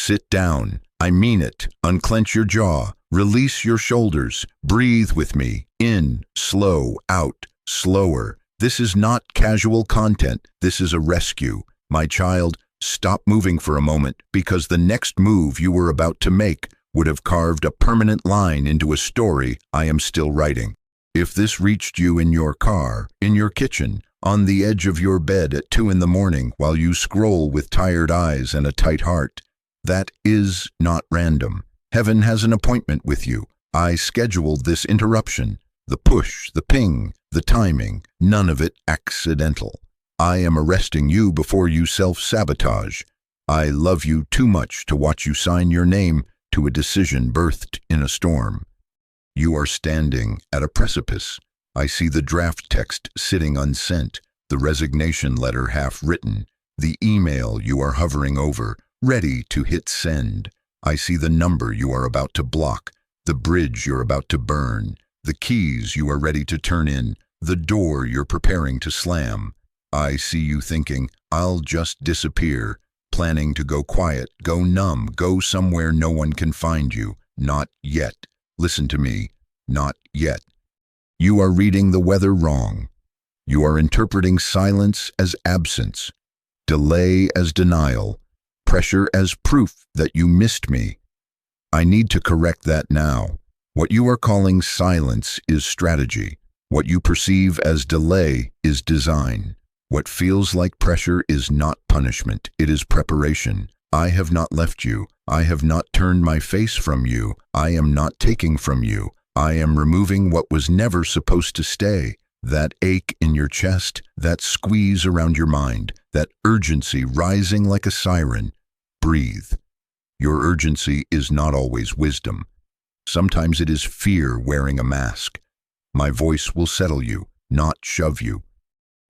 Sit down. I mean it. Unclench your jaw. Release your shoulders. Breathe with me. In, slow, out, slower. This is not casual content. This is a rescue. My child, stop moving for a moment, because the next move you were about to make would have carved a permanent line into a story I am still writing. If this reached you in your car, in your kitchen, on the edge of your bed at 2 a.m. while you scroll with tired eyes and a tight heart, that is not random. Heaven has an appointment with you. I scheduled this interruption. The push, the ping, the timing, none of it accidental. I am arresting you before you self-sabotage. I love you too much to watch you sign your name to a decision birthed in a storm. You are standing at a precipice. I see the draft text sitting unsent, the resignation letter half written, the email you are hovering over, ready to hit send. I see the number you are about to block, the bridge you're about to burn, the keys you are ready to turn in, the door you're preparing to slam. I see you thinking, I'll just disappear, planning to go quiet, go numb, go somewhere no one can find you. Not yet. Listen to me. Not yet. You are reading the weather wrong. You are interpreting silence as absence, delay as denial, pressure as proof that you missed me. I need to correct that now. What you are calling silence is strategy. What you perceive as delay is design. What feels like pressure is not punishment, it is preparation. I have not left you. I have not turned my face from you. I am not taking from you. I am removing what was never supposed to stay. That ache in your chest, that squeeze around your mind, that urgency rising like a siren. Breathe. Your urgency is not always wisdom. Sometimes it is fear wearing a mask. My voice will settle you, not shove you.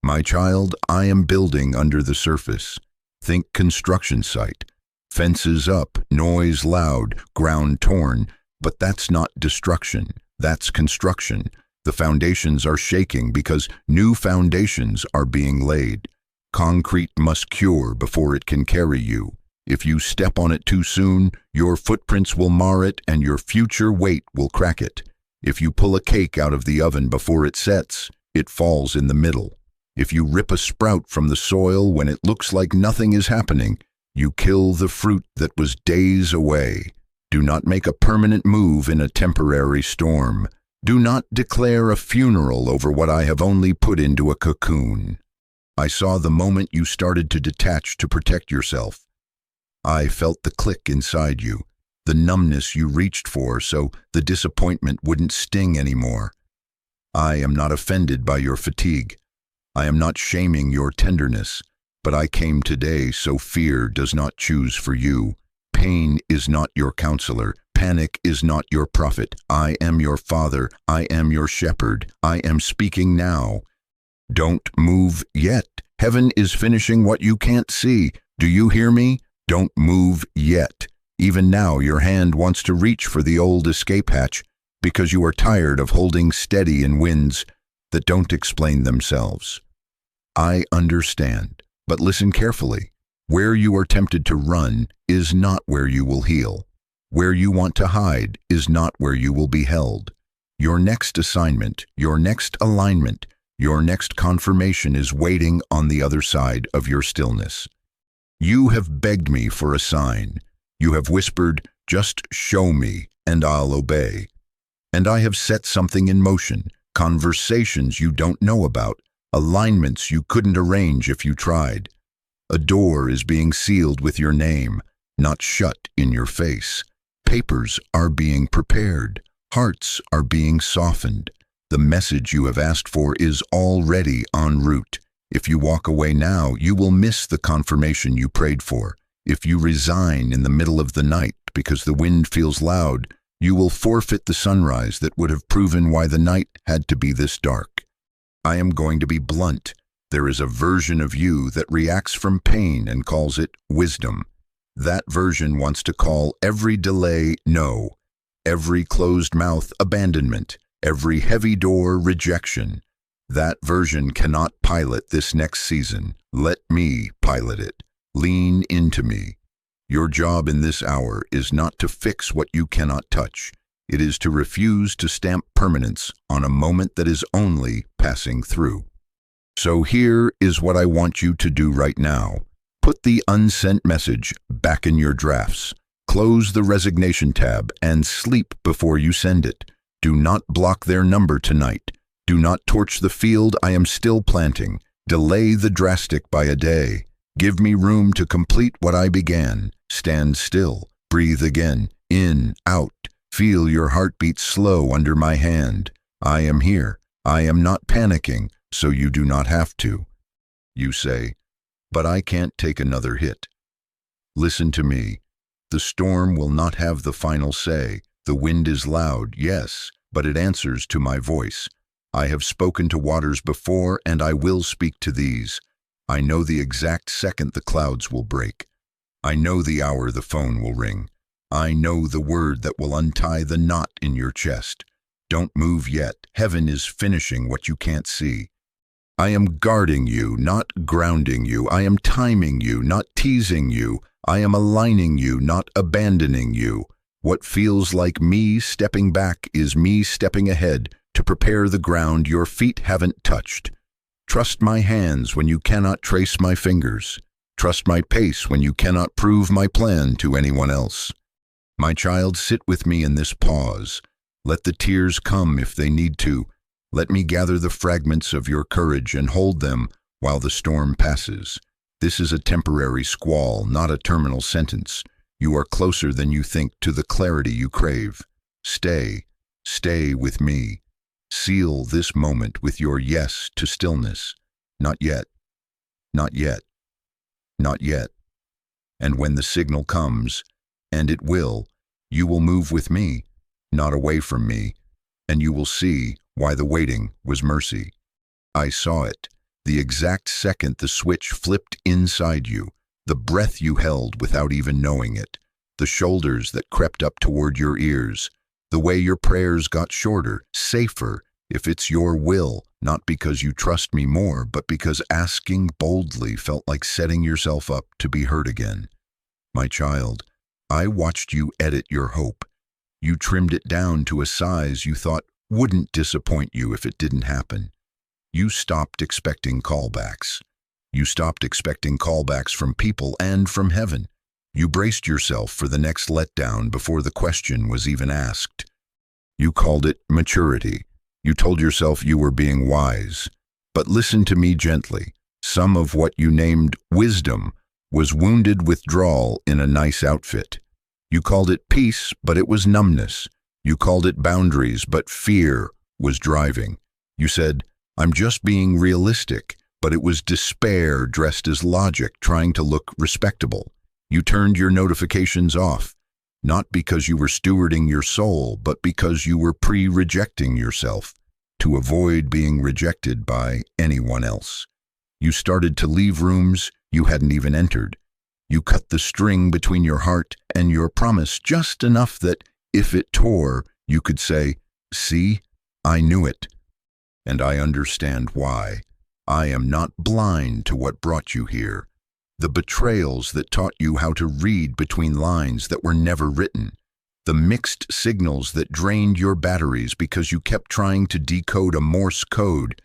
My child, I am building under the surface. Think construction site. Fences up, noise loud, ground torn, but that's not destruction, that's construction. The foundations are shaking because new foundations are being laid. Concrete must cure before it can carry you. If you step on it too soon, your footprints will mar it and your future weight will crack it. If you pull a cake out of the oven before it sets, it falls in the middle. If you rip a sprout from the soil when it looks like nothing is happening, you kill the fruit that was days away. Do not make a permanent move in a temporary storm. Do not declare a funeral over what I have only put into a cocoon. I saw the moment you started to detach to protect yourself. I felt the click inside you, the numbness you reached for so the disappointment wouldn't sting anymore. I am not offended by your fatigue. I am not shaming your tenderness, but I came today so fear does not choose for you. Pain is not your counselor. Panic is not your prophet. I am your father. I am your shepherd. I am speaking now. Don't move yet. Heaven is finishing what you can't see. Do you hear me? Don't move yet. Even now your hand wants to reach for the old escape hatch because you are tired of holding steady in winds that don't explain themselves. I understand, but listen carefully. Where you are tempted to run is not where you will heal. Where you want to hide is not where you will be held. Your next assignment, your next alignment, your next confirmation is waiting on the other side of your stillness. You have begged me for a sign. You have whispered, just show me, and I'll obey. And I have set something in motion, conversations you don't know about, alignments you couldn't arrange if you tried. A door is being sealed with your name, not shut in your face. Papers are being prepared. Hearts are being softened. The message you have asked for is already en route. If you walk away now, you will miss the confirmation you prayed for. If you resign in the middle of the night because the wind feels loud, you will forfeit the sunrise that would have proven why the night had to be this dark. I am going to be blunt. There is a version of you that reacts from pain and calls it wisdom. That version wants to call every delay no, every closed mouth abandonment, every heavy door rejection. That version cannot pilot this next season. Let me pilot it. Lean into me. Your job in this hour is not to fix what you cannot touch. It is to refuse to stamp permanence on a moment that is only passing through. So here is what I want you to do right now. Put the unsent message back in your drafts. Close the resignation tab and sleep before you send it. Do not block their number tonight. Do not torch the field I am still planting. Delay the drastic by a day. Give me room to complete what I began. Stand still. Breathe again. In, out. Feel your heartbeat slow under my hand. I am here. I am not panicking, so you do not have to. You say, but I can't take another hit. Listen to me. The storm will not have the final say. The wind is loud, yes, but it answers to my voice. I have spoken to waters before, and I will speak to these. I know the exact second the clouds will break. I know the hour the phone will ring. I know the word that will untie the knot in your chest. Don't move yet. Heaven is finishing what you can't see. I am guarding you, not grounding you. I am timing you, not teasing you. I am aligning you, not abandoning you. What feels like me stepping back is me stepping ahead to prepare the ground your feet haven't touched. Trust my hands when you cannot trace my fingers. Trust my pace when you cannot prove my plan to anyone else. My child, sit with me in this pause. Let the tears come if they need to. Let me gather the fragments of your courage and hold them while the storm passes. This is a temporary squall, not a terminal sentence. You are closer than you think to the clarity you crave. Stay with me. Seal this moment with your yes to stillness. Not yet, not yet, not yet. And when the signal comes, and it will, you will move with me, not away from me, and you will see why the waiting was mercy. I saw it, the exact second the switch flipped inside you, the breath you held without even knowing it, the shoulders that crept up toward your ears, the way your prayers got shorter, safer, if it's your will, not because you trust me more, but because asking boldly felt like setting yourself up to be hurt again. My child, I watched you edit your hope. You trimmed it down to a size you thought wouldn't disappoint you if it didn't happen. You stopped expecting callbacks. You stopped expecting callbacks from people and from heaven. You braced yourself for the next letdown before the question was even asked. You called it maturity. You told yourself you were being wise. But listen to me gently. Some of what you named wisdom was wounded withdrawal in a nice outfit. You called it peace, but it was numbness. You called it boundaries, but fear was driving. You said, I'm just being realistic, but it was despair dressed as logic, trying to look respectable. You turned your notifications off, not because you were stewarding your soul, but because you were pre-rejecting yourself to avoid being rejected by anyone else. You started to leave rooms you hadn't even entered. You cut the string between your heart and your promise just enough that if it tore, you could say, see, I knew it. And I understand why. I am not blind to what brought you here. The betrayals that taught you how to read between lines that were never written. The mixed signals that drained your batteries because you kept trying to decode a Morse code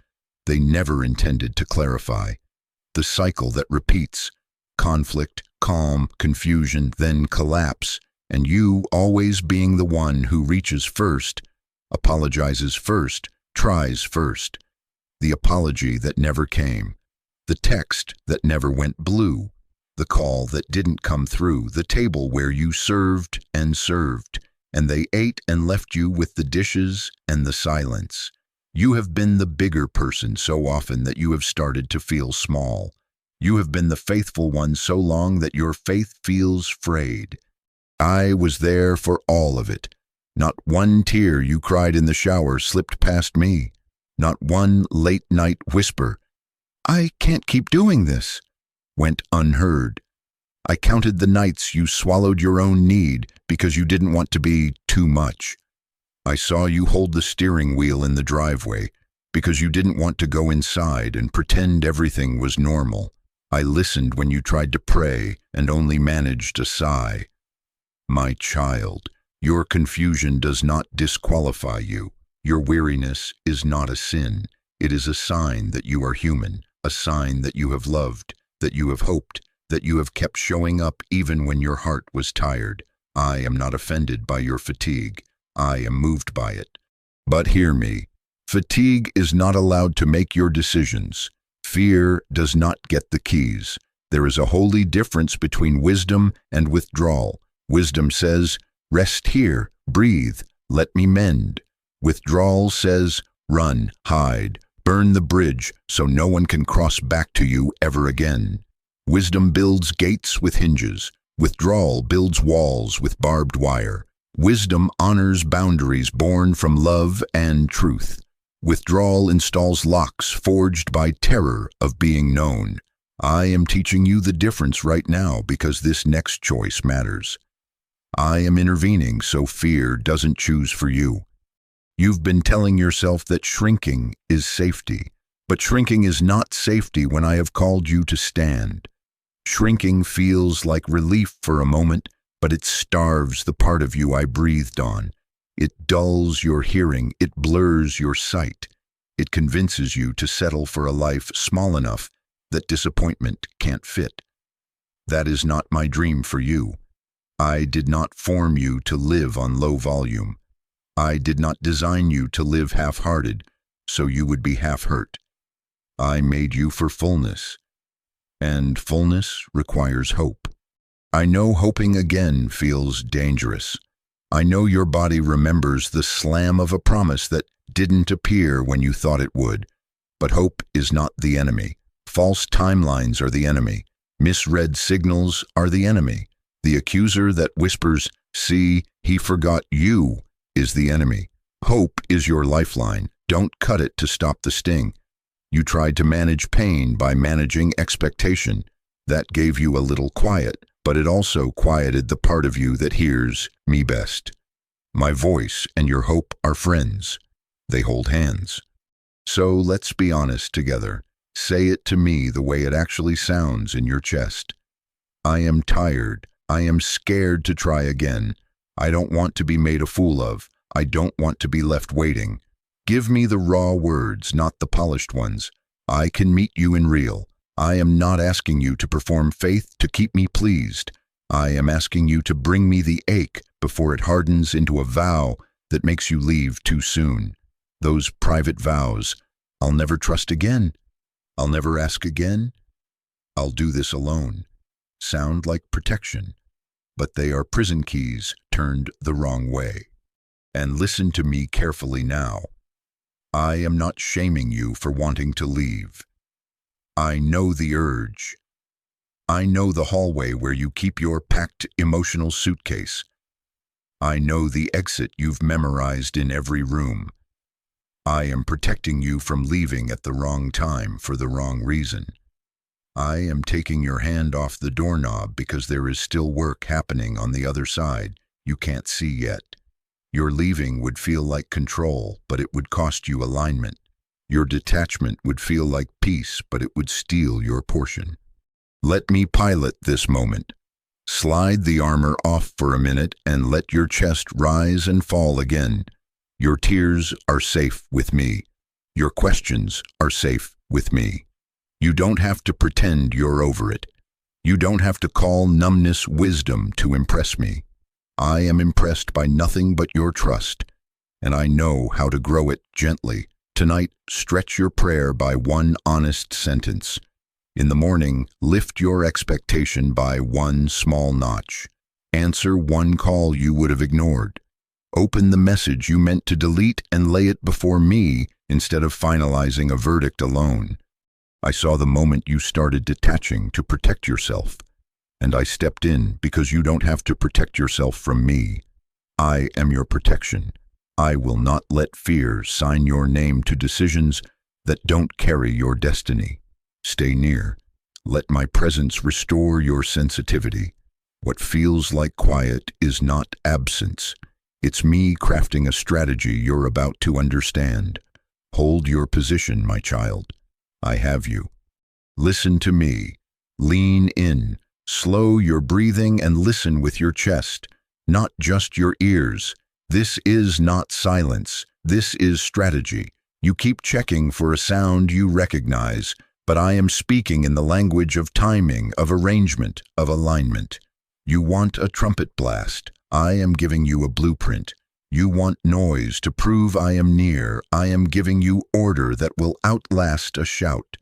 they never intended to clarify. The cycle that repeats. Conflict, calm, confusion, then collapse. And you always being the one who reaches first, apologizes first, tries first. The apology that never came. The text that never went blue. The call that didn't come through. The table where you served, and they ate and left you with the dishes and the silence. You have been the bigger person so often that you have started to feel small. You have been the faithful one so long that your faith feels frayed. I was there for all of it. Not one tear you cried in the shower slipped past me. Not one late-night whisper, I can't keep doing this, went unheard. I counted the nights you swallowed your own need because you didn't want to be too much. I saw you hold the steering wheel in the driveway because you didn't want to go inside and pretend everything was normal. I listened when you tried to pray and only managed a sigh. My child, your confusion does not disqualify you. Your weariness is not a sin. It is a sign that you are human, a sign that you have loved, that you have hoped, that you have kept showing up even when your heart was tired. I am not offended by your fatigue. I am moved by it. But hear me. Fatigue is not allowed to make your decisions. Fear does not get the keys. There is a holy difference between wisdom and withdrawal. Wisdom says, rest here, breathe, let me mend. Withdrawal says, run, hide, burn the bridge so no one can cross back to you ever again. Wisdom builds gates with hinges. Withdrawal builds walls with barbed wire. Wisdom honors boundaries born from love and truth. Withdrawal installs locks forged by terror of being known. I am teaching you the difference right now because this next choice matters. I am intervening so fear doesn't choose for you. You've been telling yourself that shrinking is safety, but shrinking is not safety when I have called you to stand. Shrinking feels like relief for a moment, but it starves the part of you I breathed on. It dulls your hearing, it blurs your sight. It convinces you to settle for a life small enough that disappointment can't fit. That is not my dream for you. I did not form you to live on low volume. I did not design you to live half-hearted, so you would be half-hurt. I made you for fullness, and fullness requires hope. I know hoping again feels dangerous. I know your body remembers the slam of a promise that didn't appear when you thought it would. But hope is not the enemy. False timelines are the enemy. Misread signals are the enemy. The accuser that whispers, "See, he forgot you," is the enemy. Hope is your lifeline. Don't cut it to stop the sting. You tried to manage pain by managing expectation. That gave you a little quiet, but it also quieted the part of you that hears me best. My voice and your hope are friends. They hold hands. So let's be honest together. Say it to me the way it actually sounds in your chest. I am tired. I am scared to try again. I don't want to be made a fool of. I don't want to be left waiting. Give me the raw words, not the polished ones. I can meet you in real. I am not asking you to perform faith to keep me pleased. I am asking you to bring me the ache before it hardens into a vow that makes you leave too soon. Those private vows, I'll never trust again. I'll never ask again. I'll do this alone. Sound like protection, but they are prison keys turned the wrong way. And listen to me carefully now. I am not shaming you for wanting to leave. I know the urge. I know the hallway where you keep your packed emotional suitcase. I know the exit you've memorized in every room. I am protecting you from leaving at the wrong time for the wrong reason. I am taking your hand off the doorknob because there is still work happening on the other side you can't see yet. Your leaving would feel like control, but it would cost you alignment. Your detachment would feel like peace, but it would steal your portion. Let me pilot this moment. Slide the armor off for a minute and let your chest rise and fall again. Your tears are safe with me. Your questions are safe with me. You don't have to pretend you're over it. You don't have to call numbness wisdom to impress me. I am impressed by nothing but your trust, and I know how to grow it gently. Tonight, stretch your prayer by one honest sentence. In the morning, lift your expectation by one small notch. Answer one call you would have ignored. Open the message you meant to delete and lay it before me instead of finalizing a verdict alone. I saw the moment you started detaching to protect yourself, and I stepped in because you don't have to protect yourself from me. I am your protection. I will not let fear sign your name to decisions that don't carry your destiny. Stay near. Let my presence restore your sensitivity. What feels like quiet is not absence. It's me crafting a strategy you're about to understand. Hold your position, my child. I have you. Listen to me. Lean in, slow your breathing and listen with your chest, not just your ears. This is not silence, this is strategy. You keep checking for a sound you recognize, but I am speaking in the language of timing, of arrangement, of alignment. You want a trumpet blast. I am giving you a blueprint. You want noise to prove I am near. I am giving you order that will outlast a shout.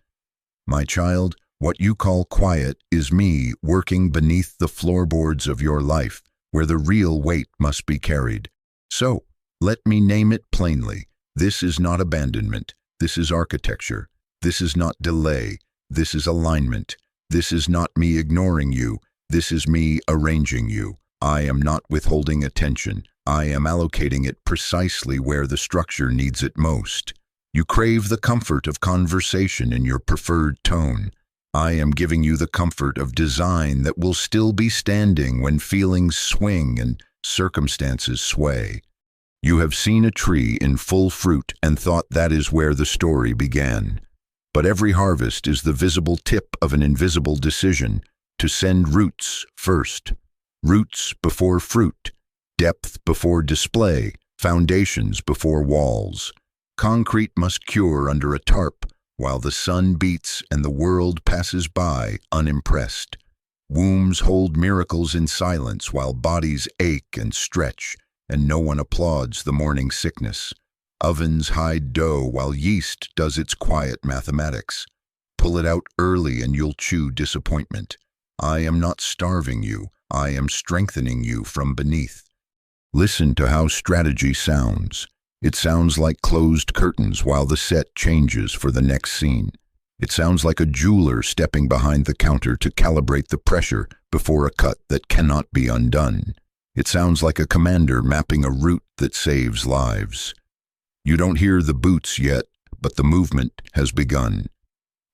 My child, what you call quiet is me working beneath the floorboards of your life, where the real weight must be carried. So, let me name it plainly. This is not abandonment. This is architecture. This is not delay. This is alignment. This is not me ignoring you. This is me arranging you. I am not withholding attention. I am allocating it precisely where the structure needs it most. You crave the comfort of conversation in your preferred tone. I am giving you the comfort of design that will still be standing when feelings swing and circumstances sway. You have seen a tree in full fruit and thought that is where the story began. But every harvest is the visible tip of an invisible decision to send roots first. Roots before fruit, depth before display, foundations before walls. Concrete must cure under a tarp while the sun beats and the world passes by unimpressed. Wombs hold miracles in silence while bodies ache and stretch, and no one applauds the morning sickness. Ovens hide dough while yeast does its quiet mathematics. Pull it out early and you'll chew disappointment. I am not starving you. I am strengthening you from beneath. Listen to how strategy sounds. It sounds like closed curtains while the set changes for the next scene. It sounds like a jeweler stepping behind the counter to calibrate the pressure before a cut that cannot be undone. It sounds like a commander mapping a route that saves lives. You don't hear the boots yet, but the movement has begun.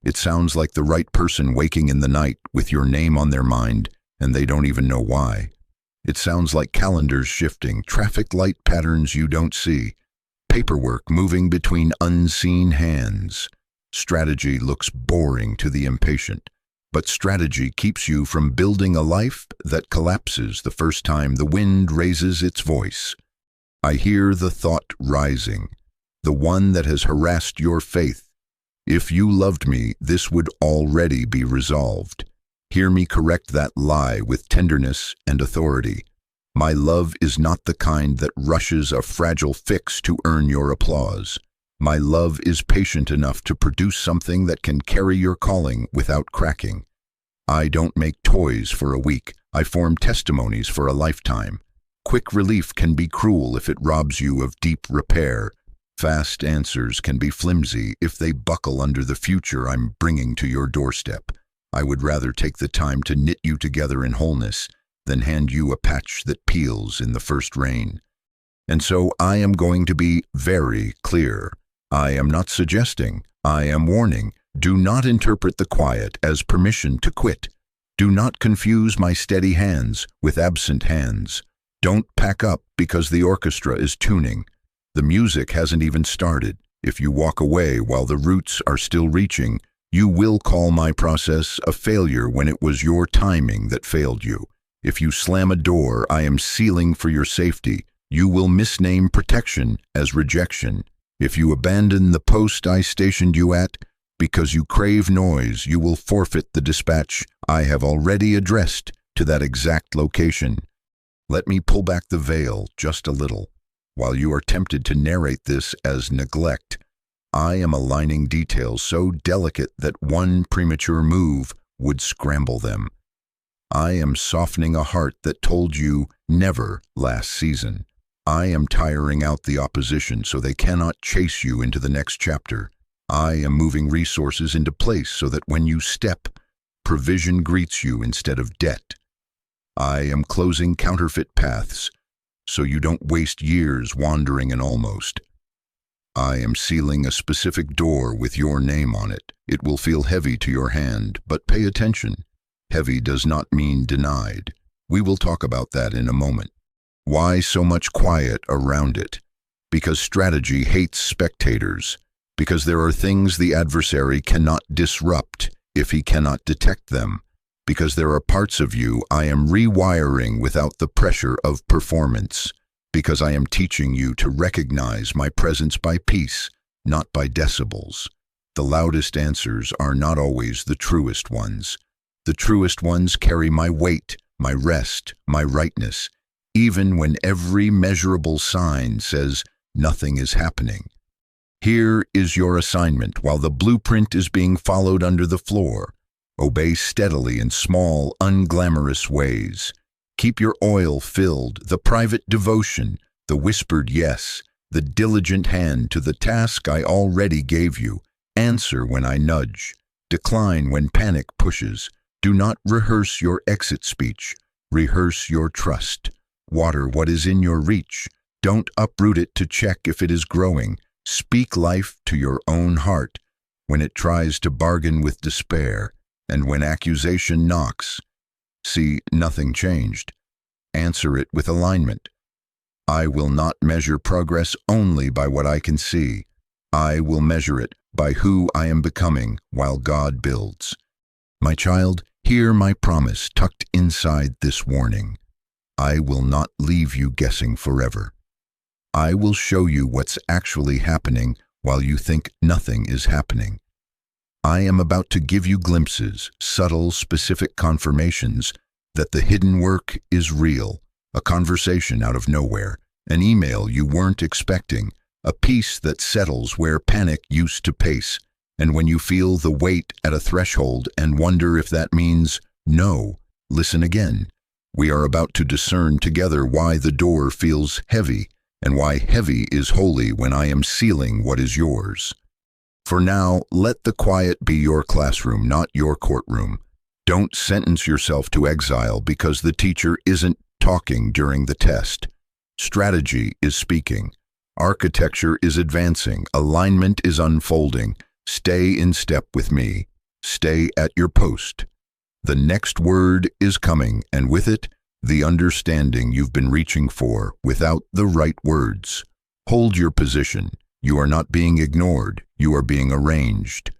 It sounds like the right person waking in the night with your name on their mind, and they don't even know why. It sounds like calendars shifting, traffic light patterns you don't see, paperwork moving between unseen hands. Strategy looks boring to the impatient, but strategy keeps you from building a life that collapses the first time the wind raises its voice. I hear the thought rising, the one that has harassed your faith. If you loved me, this would already be resolved. Hear me correct that lie with tenderness and authority. My love is not the kind that rushes a fragile fix to earn your applause. My love is patient enough to produce something that can carry your calling without cracking. I don't make toys for a week. I form testimonies for a lifetime. Quick relief can be cruel if it robs you of deep repair. Fast answers can be flimsy if they buckle under the future I'm bringing to your doorstep. I would rather take the time to knit you together in wholeness than hand you a patch that peels in the first rain. And so I am going to be very clear. I am not suggesting, I am warning. Do not interpret the quiet as permission to quit. Do not confuse my steady hands with absent hands. Don't pack up because the orchestra is tuning. The music hasn't even started. If you walk away while the roots are still reaching, you will call my process a failure when it was your timing that failed you. If you slam a door I am sealing for your safety, you will misname protection as rejection. If you abandon the post I stationed you at because you crave noise, you will forfeit the dispatch I have already addressed to that exact location. Let me pull back the veil just a little. While you are tempted to narrate this as neglect, I am aligning details so delicate that one premature move would scramble them. I am softening a heart that told you never last season. I am tiring out the opposition so they cannot chase you into the next chapter. I am moving resources into place so that when you step, provision greets you instead of debt. I am closing counterfeit paths so you don't waste years wandering in almost. I am sealing a specific door with your name on it. It will feel heavy to your hand, but pay attention. Heavy does not mean denied. We will talk about that in a moment. Why so much quiet around it? Because strategy hates spectators. Because there are things the adversary cannot disrupt if he cannot detect them. because there are parts of you I am rewiring without the pressure of performance, because I am teaching you to recognize my presence by peace, not by decibels. The loudest answers are not always the truest ones. The truest ones carry my weight, my rest, my rightness, even when every measurable sign says nothing is happening. Here is your assignment while the blueprint is being followed under the floor. Obey steadily in small, unglamorous ways. Keep your oil filled, the private devotion, the whispered yes, the diligent hand to the task I already gave you. Answer when I nudge. Decline when panic pushes. Do not rehearse your exit speech. Rehearse your trust. Water what is in your reach. Don't uproot it to check if it is growing. Speak life to your own heart when it tries to bargain with despair, and when accusation knocks. See, nothing changed. Answer it with alignment. I will not measure progress only by what I can see. I will measure it by who I am becoming while God builds. My child, hear my promise tucked inside this warning. I will not leave you guessing forever. I will show you what's actually happening while you think nothing is happening. I am about to give you glimpses, subtle, specific confirmations that the hidden work is real, a conversation out of nowhere, an email you weren't expecting, a peace that settles where panic used to pace, and when you feel the weight at a threshold and wonder if that means no, listen again. We are about to discern together why the door feels heavy, and why heavy is holy when I am sealing what is yours. For now, let the quiet be your classroom, not your courtroom. Don't sentence yourself to exile because the teacher isn't talking during the test. Strategy is speaking. Architecture is advancing. Alignment is unfolding. Stay in step with me. Stay at your post. The next word is coming, and with it, the understanding you've been reaching for without the right words. Hold your position. You are not being ignored. You are being arranged.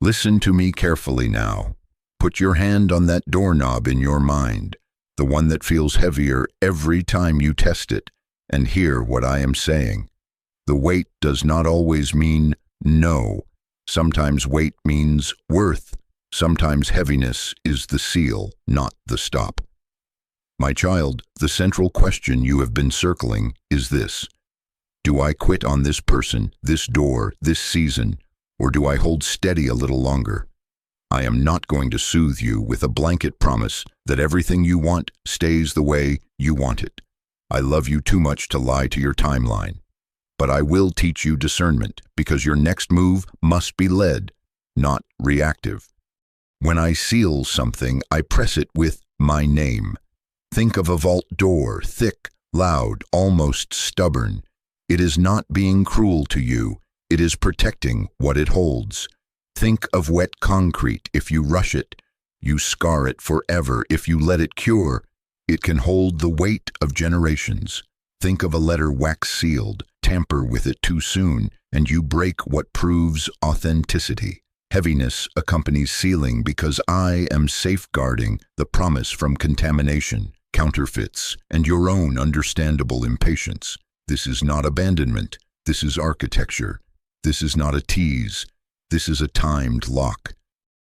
Listen to me carefully now. Put your hand on that doorknob in your mind, the one that feels heavier every time you test it, and hear what I am saying. The weight does not always mean no. Sometimes weight means worth. Sometimes heaviness is the seal, not the stop. My child, the central question you have been circling is this. Do I quit on this person, this door, this season, or do I hold steady a little longer? I am not going to soothe you with a blanket promise that everything you want stays the way you want it. I love you too much to lie to your timeline. But I will teach you discernment because your next move must be led, not reactive. When I seal something, I press it with my name. Think of a vault door, thick, loud, almost stubborn. It is not being cruel to you. It is protecting what it holds. Think of wet concrete. If you rush it, you scar it forever. If you let it cure, it can hold the weight of generations. Think of a letter wax sealed. Tamper with it too soon, and you break what proves authenticity. Heaviness accompanies sealing because I am safeguarding the promise from contamination, counterfeits, and your own understandable impatience. This is not abandonment. This is architecture. This is not a tease. This is a timed lock.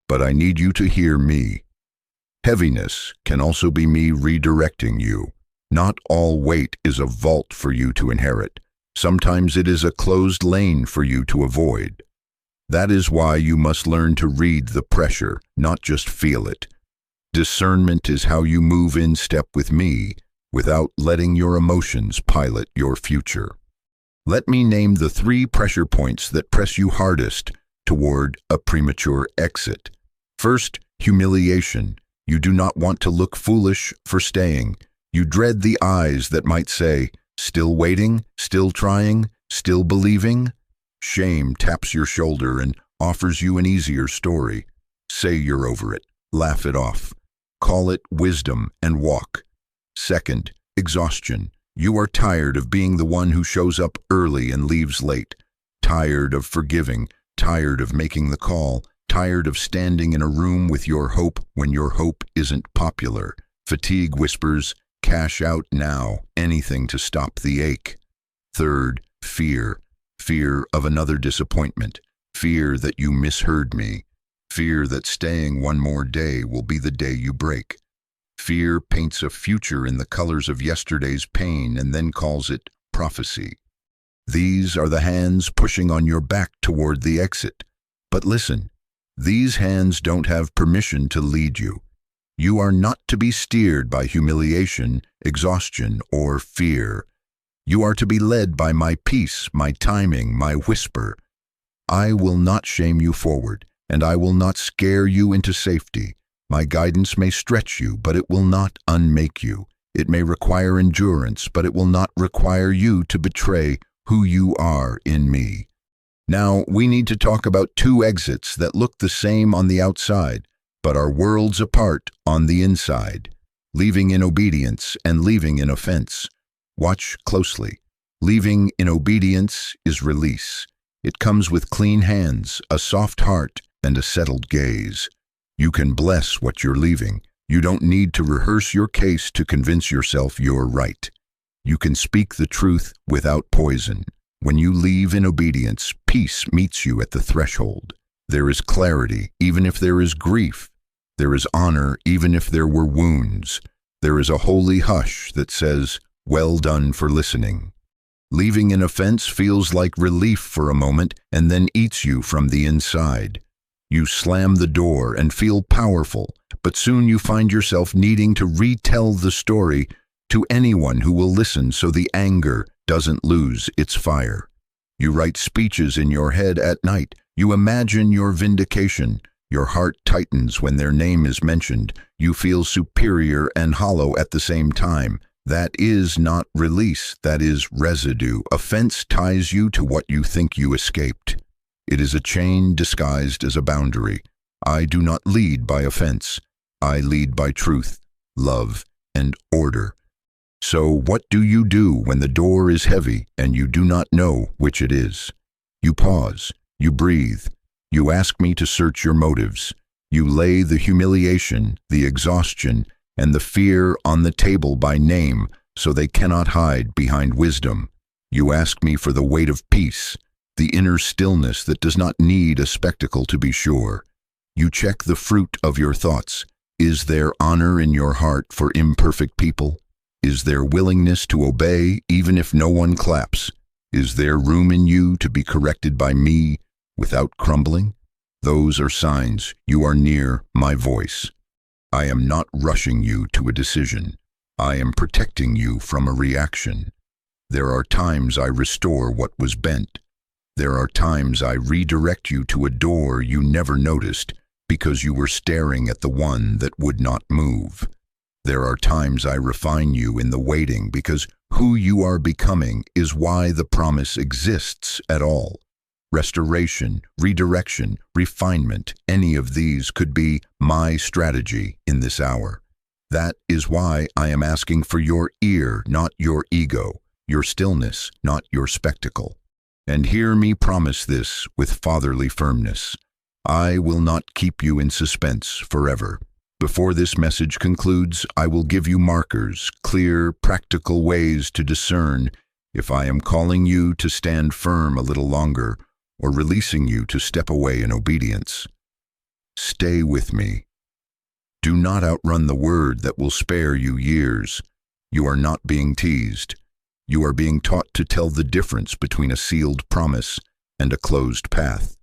But I need you to hear me. Heaviness can also be me redirecting you. Not all weight is a vault for you to inherit. Sometimes it is a closed lane for you to avoid. That is why you must learn to read the pressure, not just feel it. Discernment is how you move in step with me without letting your emotions pilot your future. Let me name the 3 pressure points that press you hardest toward a premature exit. First, humiliation. You do not want to look foolish for staying. You dread the eyes that might say, "Still waiting? Still trying? Still believing?" Shame taps your shoulder and offers you an easier story. Say you're over it. Laugh it off. Call it wisdom and walk. Second, exhaustion. You are tired of being the one who shows up early and leaves late. Tired of forgiving. Tired of making the call. tired of standing in a room with your hope when your hope isn't popular. Fatigue whispers, cash out now, anything to stop the ache. Third, fear. Fear of another disappointment. Fear that you misheard me. Fear that staying one more day will be the day you break. Fear paints a future in the colors of yesterday's pain and then calls it prophecy. These are the hands pushing on your back toward the exit. But listen, these hands don't have permission to lead you. You are not to be steered by humiliation, exhaustion, or fear. You are to be led by my peace, my timing, my whisper. I will not shame you forward, and I will not scare you into safety. My guidance may stretch you, but it will not unmake you. It may require endurance, but it will not require you to betray who you are in me. Now, we need to talk about two exits that look the same on the outside, but are worlds apart on the inside. Leaving in obedience and leaving in offense. Watch closely. Leaving in obedience is release. It comes with clean hands, a soft heart, and a settled gaze. You can bless what you're leaving. You don't need to rehearse your case to convince yourself you're right. You can speak the truth without poison. When you leave in obedience, peace meets you at the threshold. There is clarity, even if there is grief. There is honor, even if there were wounds. There is a holy hush that says, "Well done for listening." Leaving in offense feels like relief for a moment and then eats you from the inside. You slam the door and feel powerful, but soon you find yourself needing to retell the story to anyone who will listen so the anger doesn't lose its fire. You write speeches in your head at night. You imagine your vindication. Your heart tightens when their name is mentioned. You feel superior and hollow at the same time. That is not release, that is residue. Offense ties you to what you think you escaped. It is a chain disguised as a boundary. I do not lead by offense. I lead by truth, love, and order. So what do you do when the door is heavy and you do not know which it is? You pause, you breathe, you ask me to search your motives. You lay the humiliation, the exhaustion, and the fear on the table by name so they cannot hide behind wisdom. You ask me for the weight of peace, the inner stillness that does not need a spectacle to be sure. You check the fruit of your thoughts. Is there honor in your heart for imperfect people? Is there willingness to obey even if no one claps? Is there room in you to be corrected by me without crumbling? Those are signs you are near my voice. I am not rushing you to a decision. I am protecting you from a reaction. There are times I restore what was bent. There are times I redirect you to a door you never noticed because you were staring at the one that would not move. There are times I refine you in the waiting because who you are becoming is why the promise exists at all. Restoration, redirection, refinement, any of these could be my strategy in this hour. That is why I am asking for your ear, not your ego, your stillness, not your spectacle. And hear me promise this with fatherly firmness. I will not keep you in suspense forever. Before this message concludes, I will give you markers, clear, practical ways to discern if I am calling you to stand firm a little longer or releasing you to step away in obedience. Stay with me. Do not outrun the word that will spare you years. You are not being teased. You are being taught to tell the difference between a sealed promise and a closed path.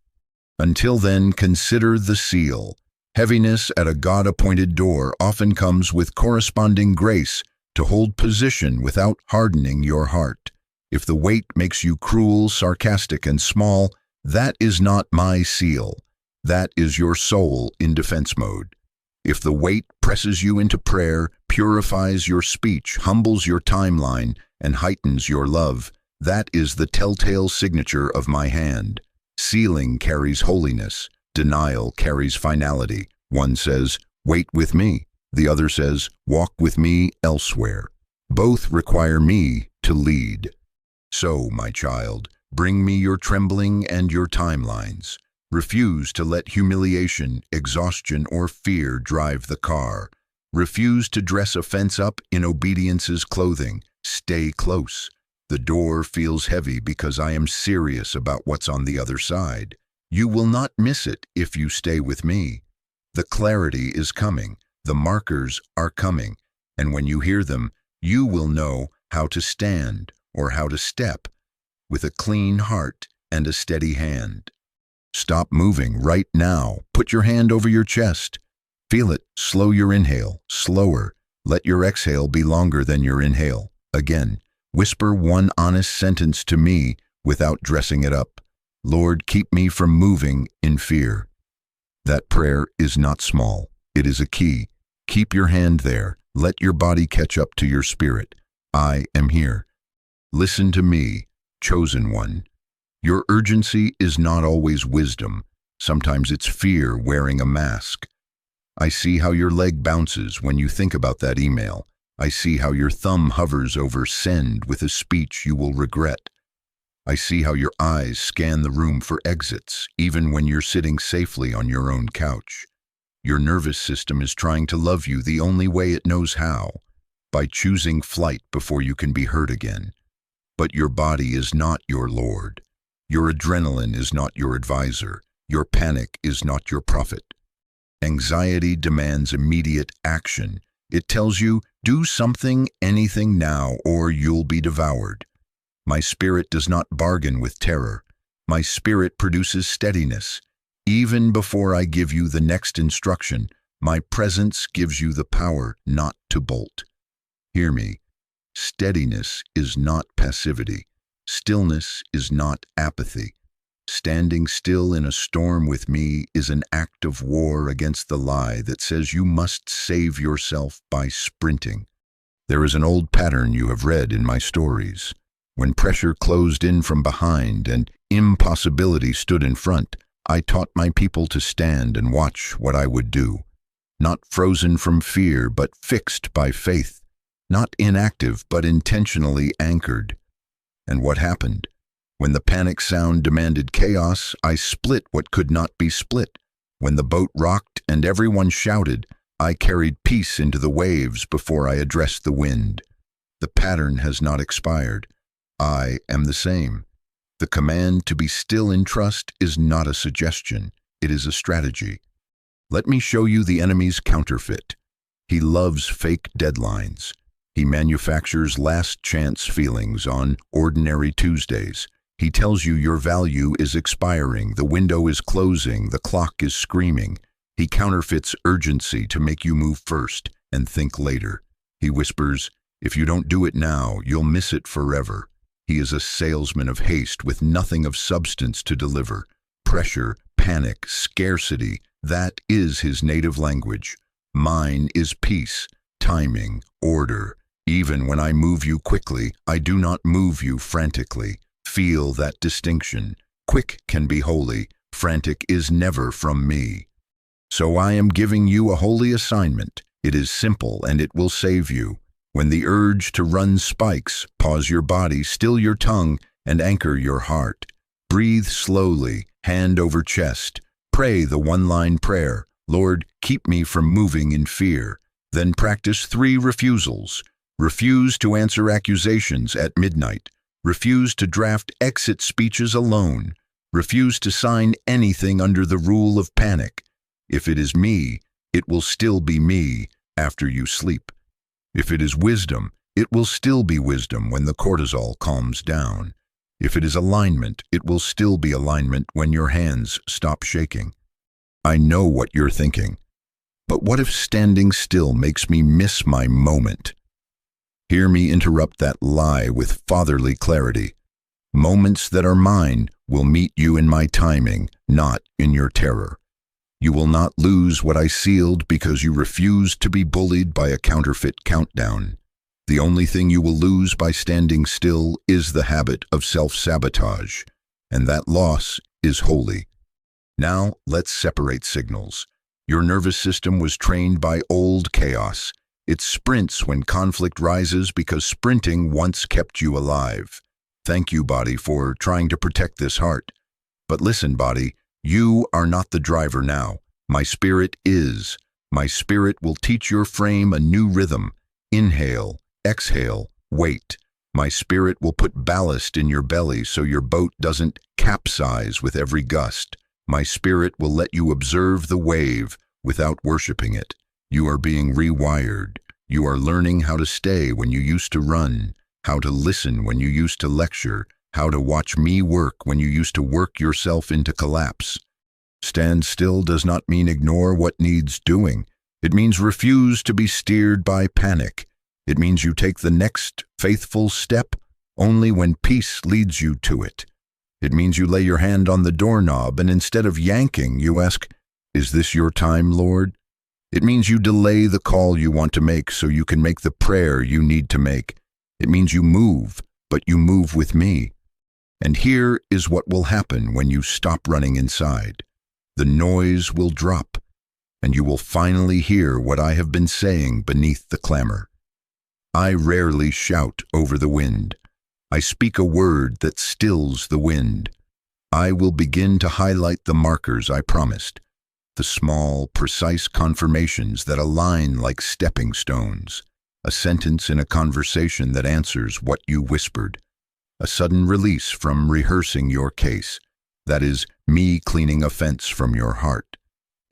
Until then, consider the seal. Heaviness at a God-appointed door often comes with corresponding grace to hold position without hardening your heart. If the weight makes you cruel, sarcastic, and small, that is not my seal. That is your soul in defense mode. If the weight presses you into prayer, purifies your speech, humbles your timeline, and heightens your love, that is the telltale signature of my hand. Sealing carries holiness. Denial carries finality. One says, "Wait with me." The other says, "Walk with me elsewhere." Both require me to lead. So, my child, bring me your trembling and your timelines. Refuse to let humiliation, exhaustion, or fear drive the car. Refuse to dress offense up in obedience's clothing. Stay close. The door feels heavy because I am serious about what's on the other side. You will not miss it if you stay with me. The clarity is coming. The markers are coming. And when you hear them, you will know how to stand or how to step with a clean heart and a steady hand. Stop moving right now. Put your hand over your chest. Feel it. Slow your inhale. Slower. Let your exhale be longer than your inhale. Again, whisper one honest sentence to me without dressing it up. Lord, keep me from moving in fear. That prayer is not small. It is a key. Keep your hand there. Let your body catch up to your spirit. I am here. Listen to me, chosen one. Your urgency is not always wisdom. Sometimes it's fear wearing a mask. I see how your leg bounces when you think about that email. I see how your thumb hovers over send with a speech you will regret. I see how your eyes scan the room for exits, even when you're sitting safely on your own couch. Your nervous system is trying to love you the only way it knows how, by choosing flight before you can be hurt again. But your body is not your lord. Your adrenaline is not your advisor. Your panic is not your prophet. Anxiety demands immediate action. It tells you, do something, anything now, or you'll be devoured. My spirit does not bargain with terror. My spirit produces steadiness. Even before I give you the next instruction, my presence gives you the power not to bolt. Hear me. Steadiness is not passivity. Stillness is not apathy. Standing still in a storm with me is an act of war against the lie that says you must save yourself by sprinting. There is an old pattern you have read in my stories. When pressure closed in from behind and impossibility stood in front, I taught my people to stand and watch what I would do. Not frozen from fear, but fixed by faith. Not inactive, but intentionally anchored. And what happened? When the panic sound demanded chaos, I split what could not be split. When the boat rocked and everyone shouted, I carried peace into the waves before I addressed the wind. The pattern has not expired. I am the same. The command to be still in trust is not a suggestion. It is a strategy. Let me show you the enemy's counterfeit. He loves fake deadlines. He manufactures last-chance feelings on ordinary Tuesdays. He tells you your value is expiring, the window is closing, the clock is screaming. He counterfeits urgency to make you move first and think later. He whispers, if you don't do it now, you'll miss it forever. He is a salesman of haste with nothing of substance to deliver. Pressure, panic, scarcity, that is his native language. Mine is peace, timing, order. Even when I move you quickly, I do not move you frantically. Feel that distinction. Quick can be holy. Frantic is never from me. So I am giving you a holy assignment. It is simple and it will save you. When the urge to run spikes, pause your body, still your tongue, and anchor your heart. Breathe slowly, hand over chest. Pray the one-line prayer, Lord, keep me from moving in fear. Then practice 3 refusals. Refuse to answer accusations at midnight. Refuse to draft exit speeches alone. Refuse to sign anything under the rule of panic. If it is me, it will still be me after you sleep. If it is wisdom, it will still be wisdom when the cortisol calms down. If it is alignment, it will still be alignment when your hands stop shaking. I know what you're thinking. But what if standing still makes me miss my moment? Hear me interrupt that lie with fatherly clarity. Moments that are mine will meet you in my timing, not in your terror. You will not lose what I sealed because you refused to be bullied by a counterfeit countdown. The only thing you will lose by standing still is the habit of self-sabotage, and that loss is holy. Now let's separate signals. Your nervous system was trained by old chaos. It sprints when conflict rises because sprinting once kept you alive. Thank you, body, for trying to protect this heart. But listen, body, You are not the driver now. My spirit is. My spirit will teach your frame a new rhythm. Inhale, exhale, wait. My spirit will put ballast in your belly so your boat doesn't capsize with every gust. My spirit will let you observe the wave without worshiping it. You are being rewired. You are learning how to stay when you used to run, how to listen when you used to lecture, how to watch me work when you used to work yourself into collapse. Stand still does not mean ignore what needs doing. It means refuse to be steered by panic. It means you take the next faithful step only when peace leads you to it. It means you lay your hand on the doorknob and instead of yanking, you ask, "Is this your time, Lord?" It means you delay the call you want to make so you can make the prayer you need to make. It means you move, but you move with me. And here is what will happen when you stop running inside. The noise will drop, and you will finally hear what I have been saying beneath the clamor. I rarely shout over the wind. I speak a word that stills the wind. I will begin to highlight the markers I promised, the small, precise confirmations that align like stepping stones, a sentence in a conversation that answers what you whispered, a sudden release from rehearsing your case, that is, me cleaning offense from your heart,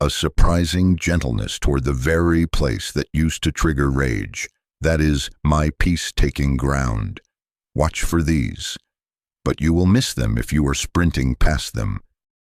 a surprising gentleness toward the very place that used to trigger rage, that is, my peace-taking ground. Watch for these, but you will miss them if you are sprinting past them.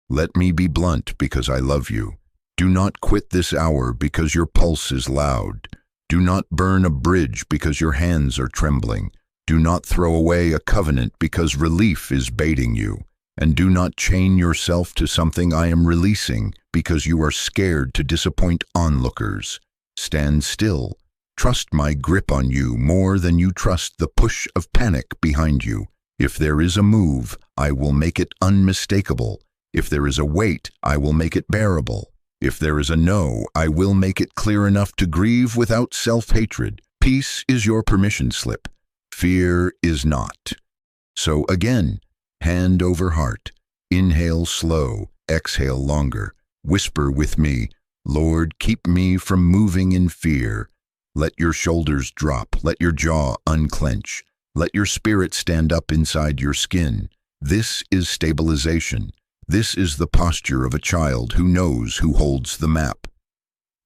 Let me be blunt because I love you. Do not quit this hour because your pulse is loud. Do not burn a bridge because your hands are trembling. Do not throw away a covenant because relief is baiting you. And do not chain yourself to something I am releasing because you are scared to disappoint onlookers. Stand still. Trust my grip on you more than you trust the push of panic behind you. If there is a move, I will make it unmistakable. If there is a wait, I will make it bearable. If there is a no, I will make it clear enough to grieve without self-hatred. Peace is your permission slip. Fear is not. So again, hand over heart. Inhale slow, exhale longer. Whisper with me, Lord, keep me from moving in fear. Let your shoulders drop. Let your jaw unclench. Let your spirit stand up inside your skin. This is stabilization. This is the posture of a child who knows who holds the map.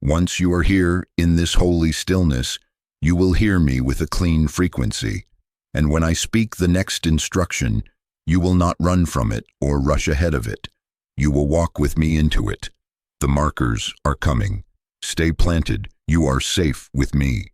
Once you are here in this holy stillness, you will hear me with a clean frequency. And when I speak the next instruction, you will not run from it or rush ahead of it. You will walk with me into it. The markers are coming. Stay planted. You are safe with me.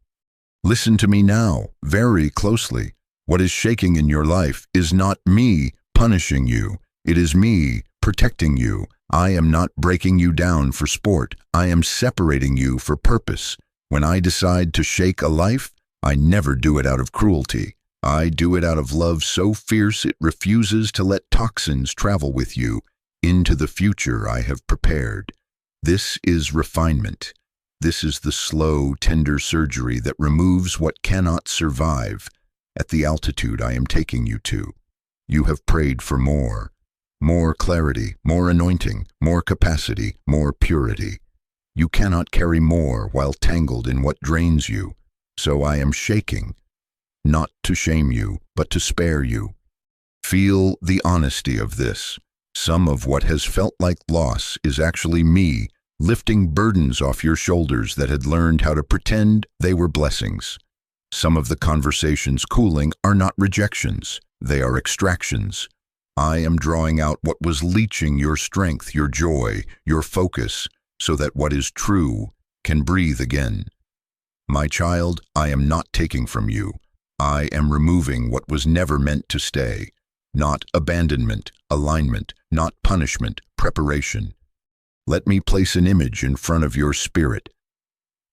Listen to me now, very closely. What is shaking in your life is not me punishing you. It is me protecting you. I am not breaking you down for sport. I am separating you for purpose. When I decide to shake a life, I never do it out of cruelty. I do it out of love so fierce it refuses to let toxins travel with you into the future I have prepared. This is refinement. This is the slow, tender surgery that removes what cannot survive at the altitude I am taking you to. You have prayed for more clarity, more anointing, more capacity, more purity. You cannot carry more while tangled in what drains you, so I am shaking, not to shame you, but to spare you. Feel the honesty of this. Some of what has felt like loss is actually me lifting burdens off your shoulders that had learned how to pretend they were blessings. Some of the conversations cooling are not rejections, they are extractions. I am drawing out what was leaching your strength, your joy, your focus, so that what is true can breathe again. My child, I am not taking from you. I am removing what was never meant to stay. Not abandonment, alignment, not punishment, preparation. Let me place an image in front of your spirit.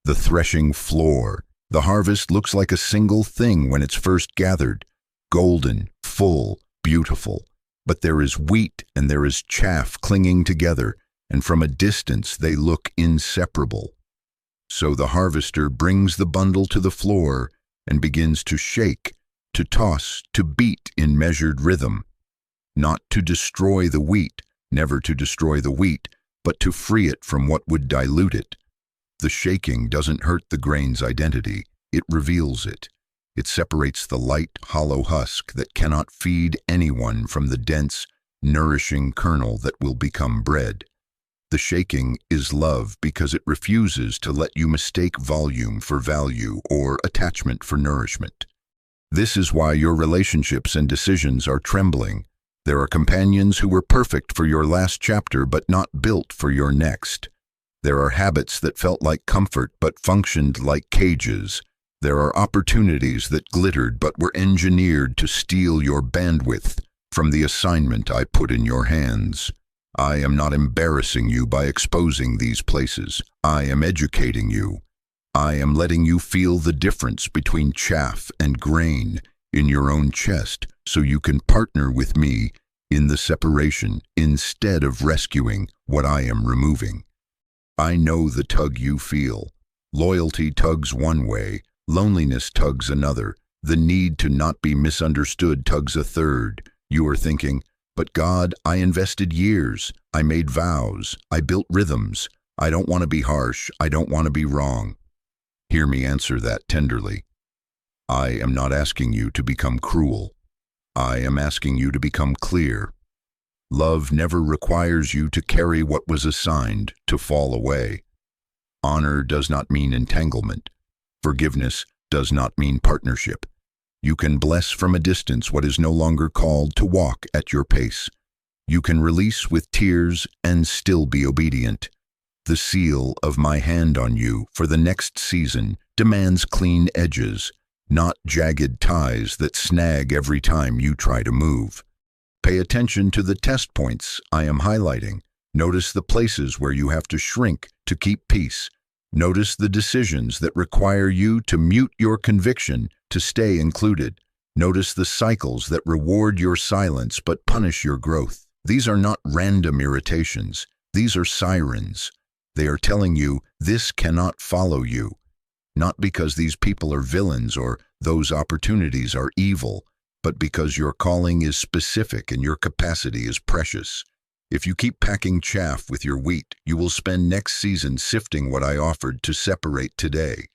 The threshing floor. The harvest looks like a single thing when it's first gathered. Golden, full, beautiful. But there is wheat and there is chaff clinging together, and from a distance they look inseparable. So the harvester brings the bundle to the floor and begins to shake, to toss, to beat in measured rhythm. Not to destroy the wheat, never to destroy the wheat, but to free it from what would dilute it. The shaking doesn't hurt the grain's identity, it reveals it. It separates the light, hollow husk that cannot feed anyone from the dense, nourishing kernel that will become bread. The shaking is love because it refuses to let you mistake volume for value or attachment for nourishment. This is why your relationships and decisions are trembling. There are companions who were perfect for your last chapter but not built for your next. There are habits that felt like comfort but functioned like cages. There are opportunities that glittered but were engineered to steal your bandwidth from the assignment I put in your hands. I am not embarrassing you by exposing these places. I am educating you. I am letting you feel the difference between chaff and grain in your own chest so you can partner with me in the separation instead of rescuing what I am removing. I know the tug you feel. Loyalty tugs one way, loneliness tugs another. The need to not be misunderstood tugs a third. You are thinking, but God, I invested years. I made vows. I built rhythms. I don't want to be harsh. I don't want to be wrong. Hear me answer that tenderly. I am not asking you to become cruel. I am asking you to become clear. Love never requires you to carry what was assigned to fall away. Honor does not mean entanglement. Forgiveness does not mean partnership. You can bless from a distance what is no longer called to walk at your pace. You can release with tears and still be obedient. The seal of my hand on you for the next season demands clean edges, not jagged ties that snag every time you try to move. Pay attention to the test points I am highlighting. Notice the places where you have to shrink to keep peace. Notice the decisions that require you to mute your conviction to stay included. Notice the cycles that reward your silence but punish your growth. These are not random irritations. These are sirens. They are telling you this cannot follow you. Not because these people are villains or those opportunities are evil, but because your calling is specific and your capacity is precious. If you keep packing chaff with your wheat, you will spend next season sifting what I offered to separate today.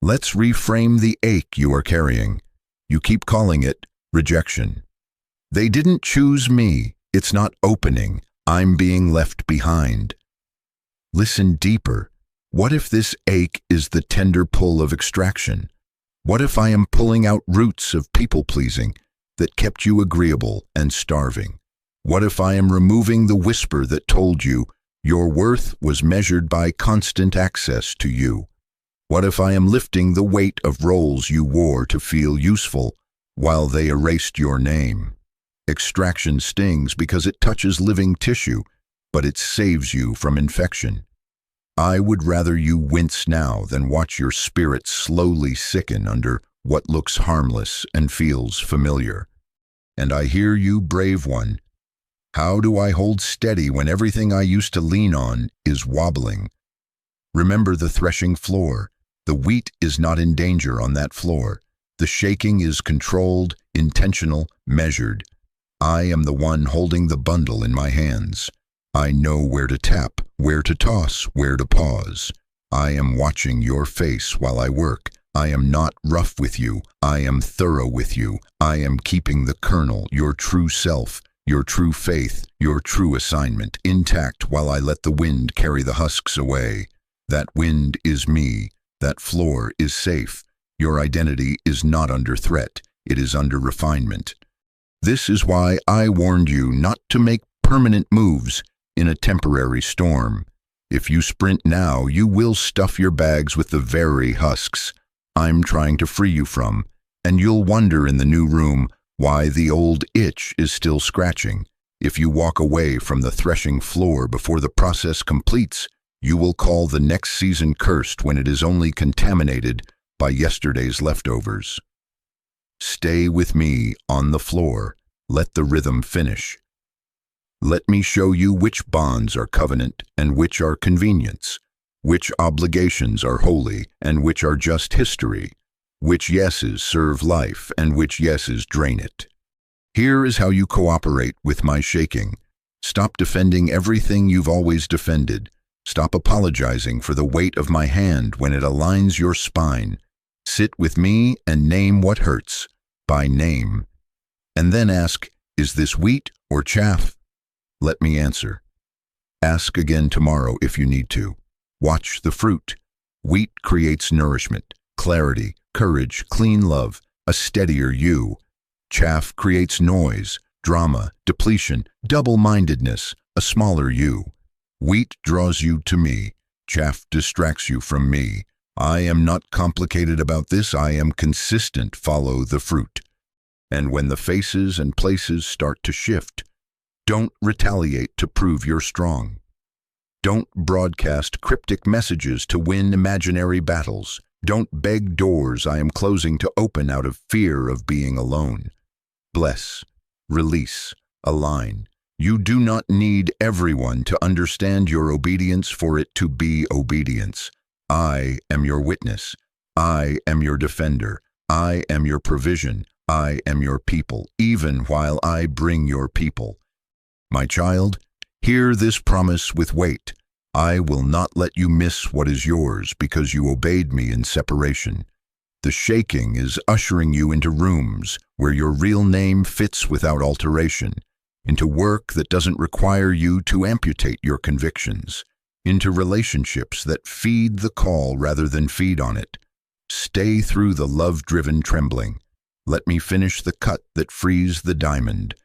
Let's reframe the ache you are carrying. You keep calling it rejection. They didn't choose me. It's not opening. I'm being left behind. Listen deeper. What if this ache is the tender pull of extraction? What if I am pulling out roots of people-pleasing that kept you agreeable and starving? What if I am removing the whisper that told you your worth was measured by constant access to you? What if I am lifting the weight of roles you wore to feel useful while they erased your name? Extraction stings because it touches living tissue, but it saves you from infection. I would rather you wince now than watch your spirit slowly sicken under what looks harmless and feels familiar. And I hear you, brave one. How do I hold steady when everything I used to lean on is wobbling? Remember the threshing floor. The wheat is not in danger on that floor. The shaking is controlled, intentional, measured. I am the one holding the bundle in my hands. I know where to tap, where to toss, where to pause. I am watching your face while I work. I am not rough with you. I am thorough with you. I am keeping the kernel, your true self, your true faith, your true assignment, intact while I let the wind carry the husks away. That wind is me. That floor is safe. Your identity is not under threat. It is under refinement. This is why I warned you not to make permanent moves in a temporary storm. If you sprint now, you will stuff your bags with the very husks I'm trying to free you from, and you'll wonder in the new room why the old itch is still scratching. If you walk away from the threshing floor before the process completes, you will call the next season cursed when it is only contaminated by yesterday's leftovers. Stay with me on the floor. Let the rhythm finish. Let me show you which bonds are covenant and which are convenience, which obligations are holy and which are just history, which yeses serve life and which yeses drain it. Here is how you cooperate with my shaking. Stop defending everything you've always defended. Stop apologizing for the weight of my hand when it aligns your spine. Sit with me and name what hurts, by name. And then ask, is this wheat or chaff? Let me answer. Ask again tomorrow if you need to. Watch the fruit. Wheat creates nourishment, clarity, courage, clean love, a steadier you. Chaff creates noise, drama, depletion, double-mindedness, a smaller you. Wheat draws you to me. Chaff distracts you from me. I am not complicated about this. I am consistent. Follow the fruit. And when the faces and places start to shift, don't retaliate to prove you're strong. Don't broadcast cryptic messages to win imaginary battles. Don't beg doors I am closing to open out of fear of being alone. Bless, release, align. You do not need everyone to understand your obedience for it to be obedience. I am your witness. I am your defender. I am your provision. I am your people, even while I bring your people. My child, hear this promise with weight. I will not let you miss what is yours because you obeyed me in separation. The shaking is ushering you into rooms where your real name fits without alteration, into work that doesn't require you to amputate your convictions, into relationships that feed the call rather than feed on it. Stay through the love-driven trembling. Let me finish the cut that frees the diamond.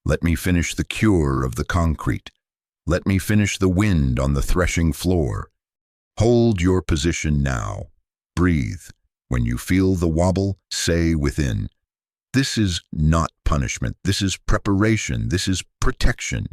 Let me finish the cure of the concrete. Let me finish the wind on the threshing floor. Hold your position now. Breathe. When you feel the wobble, say within, this is not punishment. This is preparation. This is protection.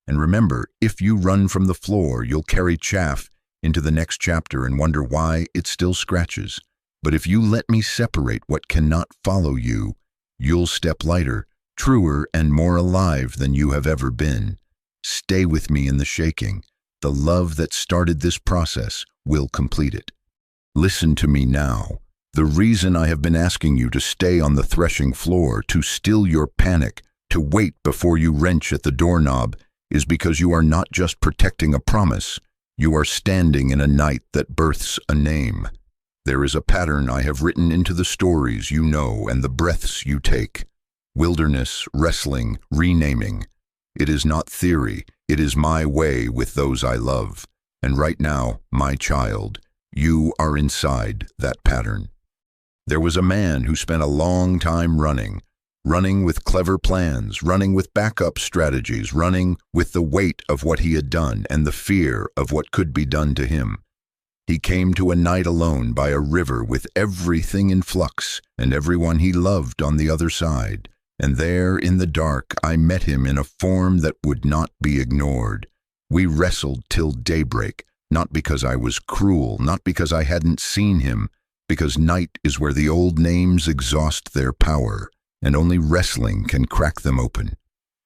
And remember, if you run from the floor, you'll carry chaff into the next chapter and wonder why it still scratches. But if you let me separate what cannot follow you, you'll step lighter, truer, and more alive than you have ever been. Stay with me in the shaking. The love that started this process will complete it. Listen to me now. The reason I have been asking you to stay on the threshing floor, to still your panic, to wait before you wrench at the doorknob, is because you are not just protecting a promise. You are standing in a night that births a name. There is a pattern I have written into the stories you know and the breaths you take. Wilderness, wrestling, renaming. It is not theory. It is my way with those I love. And right now, my child, you are inside that pattern. There was a man who spent a long time running with clever plans, running with backup strategies, running with the weight of what he had done and the fear of what could be done to him. He came to a night alone by a river with everything in flux and everyone he loved on the other side. And there in the dark I met him in a form that would not be ignored. We wrestled till daybreak, not because I was cruel, not because I hadn't seen him, because night is where the old names exhaust their power, and only wrestling can crack them open.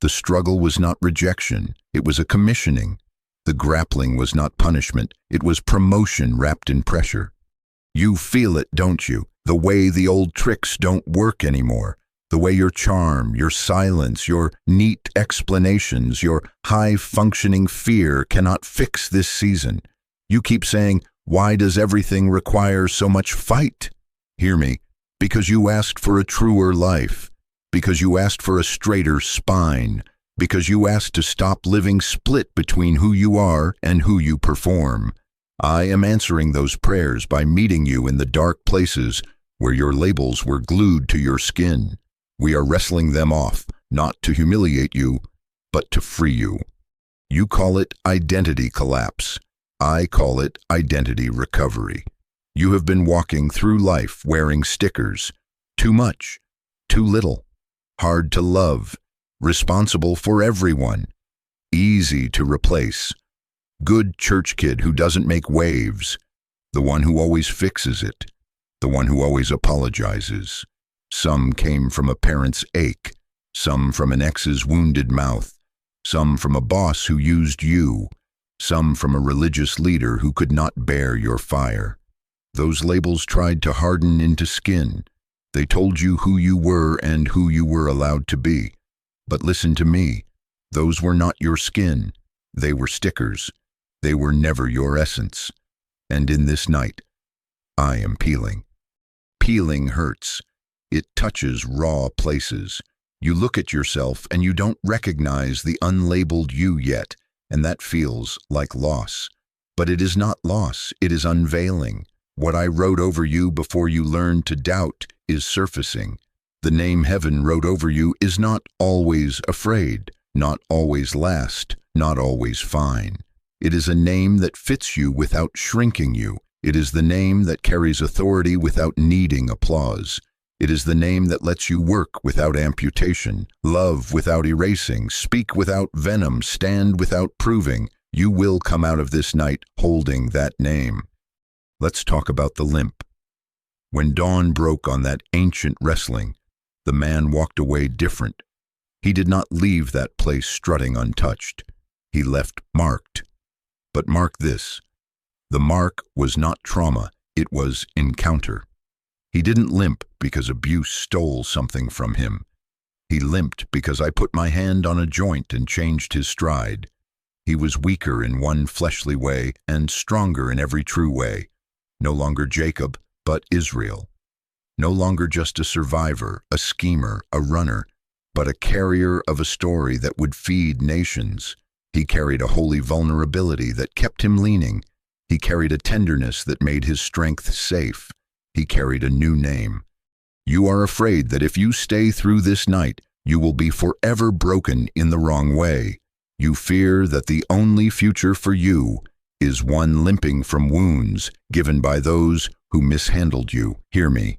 The struggle was not rejection, it was a commissioning. The grappling was not punishment, it was promotion wrapped in pressure. You feel it, don't you? The way the old tricks don't work anymore. The way your charm, your silence, your neat explanations, your high-functioning fear cannot fix this season. You keep saying, why does everything require so much fight? Hear me, because you asked for a truer life, because you asked for a straighter spine, because you asked to stop living split between who you are and who you perform. I am answering those prayers by meeting you in the dark places where your labels were glued to your skin. We are wrestling them off, not to humiliate you, but to free you. You call it identity collapse. I call it identity recovery. You have been walking through life wearing stickers. Too much, too little, hard to love, responsible for everyone, easy to replace. Good church kid who doesn't make waves, the one who always fixes it, the one who always apologizes. Some came from a parent's ache, some from an ex's wounded mouth, some from a boss who used you, some from a religious leader who could not bear your fire. Those labels tried to harden into skin. They told you who you were and who you were allowed to be. But listen to me. Those were not your skin. They were stickers. They were never your essence. And in this night, I am peeling. Peeling hurts. It touches raw places. You look at yourself and you don't recognize the unlabeled you yet, and that feels like loss. But it is not loss, it is unveiling. What I wrote over you before you learned to doubt is surfacing. The name heaven wrote over you is not always afraid, not always last, not always fine. It is a name that fits you without shrinking you. It is the name that carries authority without needing applause. It is the name that lets you work without amputation, love without erasing, speak without venom, stand without proving. You will come out of this night holding that name. Let's talk about the limp. When dawn broke on that ancient wrestling, the man walked away different. He did not leave that place strutting untouched. He left marked. But mark this. The mark was not trauma, it was encounter. He didn't limp because abuse stole something from him. He limped because I put my hand on a joint and changed his stride. He was weaker in one fleshly way and stronger in every true way. No longer Jacob, but Israel. No longer just a survivor, a schemer, a runner, but a carrier of a story that would feed nations. He carried a holy vulnerability that kept him leaning. He carried a tenderness that made his strength safe. He carried a new name. You are afraid that if you stay through this night, you will be forever broken in the wrong way. You fear that the only future for you is one limping from wounds given by those who mishandled you. Hear me.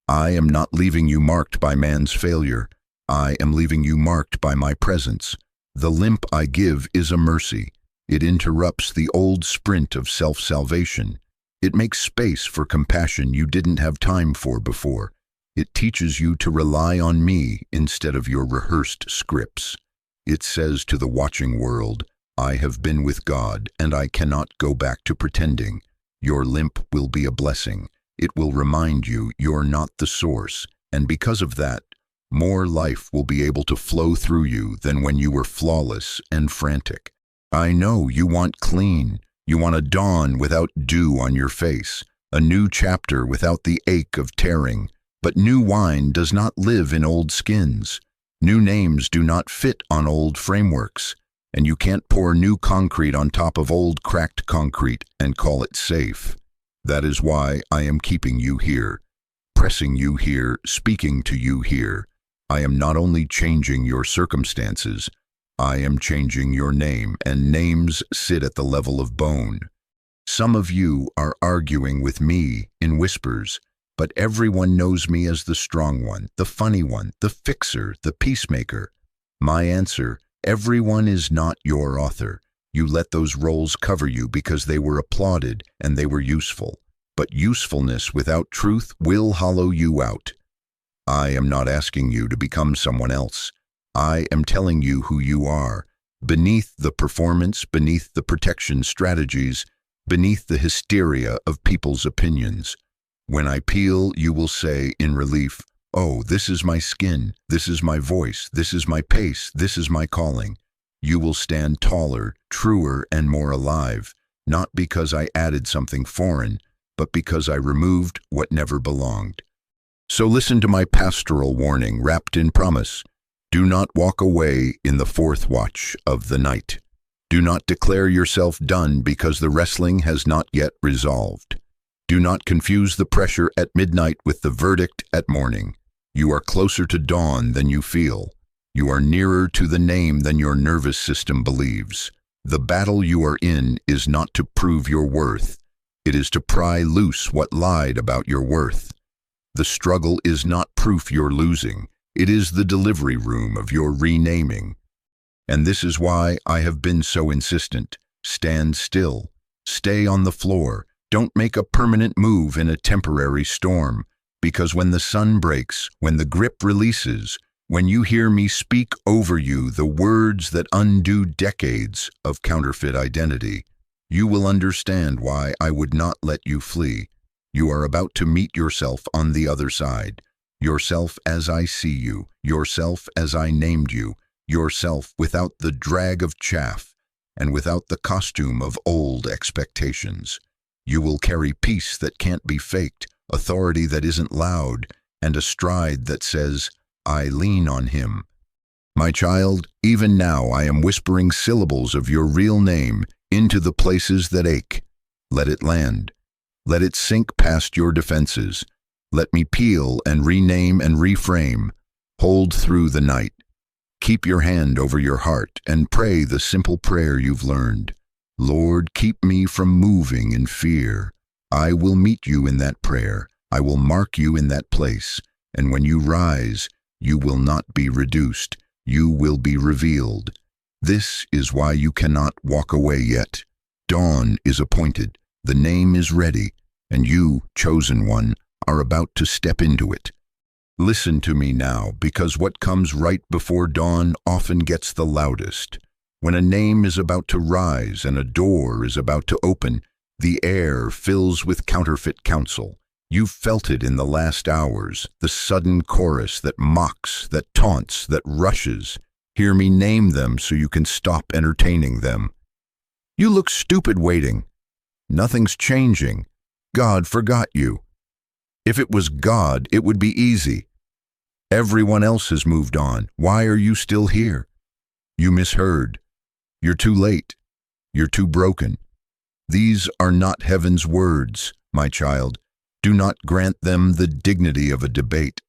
I am not leaving you marked by man's failure. I am leaving you marked by my presence. The limp I give is a mercy. It interrupts the old sprint of self-salvation. It makes space for compassion you didn't have time for before. It teaches you to rely on me instead of your rehearsed scripts. It says to the watching world, I have been with God, and I cannot go back to pretending. Your limp will be a blessing. It will remind you you're not the source, and because of that, more life will be able to flow through you than when you were flawless and frantic. I know you want clean. You want a dawn without dew on your face, a new chapter without the ache of tearing. But new wine does not live in old skins. New names do not fit on old frameworks, and you can't pour new concrete on top of old cracked concrete and call it safe. That is why I am keeping you here, pressing you here, speaking to you here. I am not only changing your circumstances, I am changing your name, and names sit at the level of bone. Some of you are arguing with me in whispers, but everyone knows me as the strong one, the funny one, the fixer, the peacemaker. My answer, everyone is not your author. You let those roles cover you because they were applauded and they were useful. But usefulness without truth will hollow you out. I am not asking you to become someone else. I am telling you who you are, beneath the performance, beneath the protection strategies, beneath the hysteria of people's opinions. When I peel, you will say in relief, oh, this is my skin, this is my voice, this is my pace, this is my calling. You will stand taller, truer, and more alive, not because I added something foreign, but because I removed what never belonged. So listen to my pastoral warning wrapped in promise. Do not walk away in the fourth watch of the night. Do not declare yourself done because the wrestling has not yet resolved. Do not confuse the pressure at midnight with the verdict at morning. You are closer to dawn than you feel. You are nearer to the name than your nervous system believes. The battle you are in is not to prove your worth. It is to pry loose what lied about your worth. The struggle is not proof you're losing. It is the delivery room of your renaming. And this is why I have been so insistent. Stand still. Stay on the floor. Don't make a permanent move in a temporary storm. Because when the sun breaks, when the grip releases, when you hear me speak over you the words that undo decades of counterfeit identity, you will understand why I would not let you flee. You are about to meet yourself on the other side. Yourself as I see you, yourself as I named you, yourself without the drag of chaff and without the costume of old expectations. You will carry peace that can't be faked, authority that isn't loud, and a stride that says, I lean on him. My child, even now I am whispering syllables of your real name into the places that ache. Let it land. Let it sink past your defenses. Let me peel and rename and reframe. Hold through the night. Keep your hand over your heart and pray the simple prayer you've learned. Lord, keep me from moving in fear. I will meet you in that prayer. I will mark you in that place. And when you rise, you will not be reduced. You will be revealed. This is why you cannot walk away yet. Dawn is appointed. The name is ready. And you, chosen one, are about to step into it. Listen to me now, because what comes right before dawn often gets the loudest. When a name is about to rise and a door is about to open, the air fills with counterfeit counsel. You've felt it in the last hours, the sudden chorus that mocks, that taunts, that rushes. Hear me name them so you can stop entertaining them. You look stupid waiting. Nothing's changing. God forgot you. If it was God, it would be easy. Everyone else has moved on. Why are you still here? You misheard. You're too late. You're too broken. These are not heaven's words, my child. Do not grant them the dignity of a debate.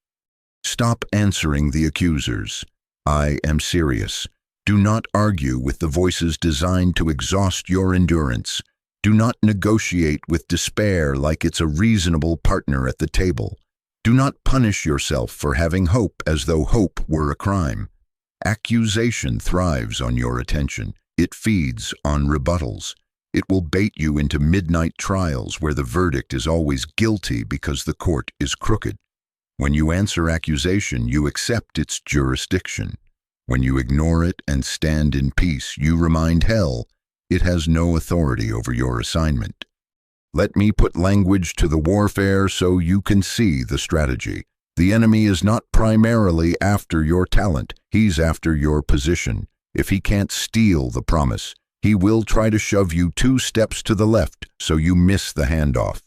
Stop answering the accusers. I am serious. Do not argue with the voices designed to exhaust your endurance. Do not negotiate with despair like it's a reasonable partner at the table. Do not punish yourself for having hope as though hope were a crime. Accusation thrives on your attention. It feeds on rebuttals. It will bait you into midnight trials where the verdict is always guilty because the court is crooked. When you answer accusation, you accept its jurisdiction. When you ignore it and stand in peace, you remind hell it has no authority over your assignment. Let me put language to the warfare so you can see the strategy. The enemy is not primarily after your talent. He's after your position. If he can't steal the promise, he will try to shove you 2 steps to the left so you miss the handoff.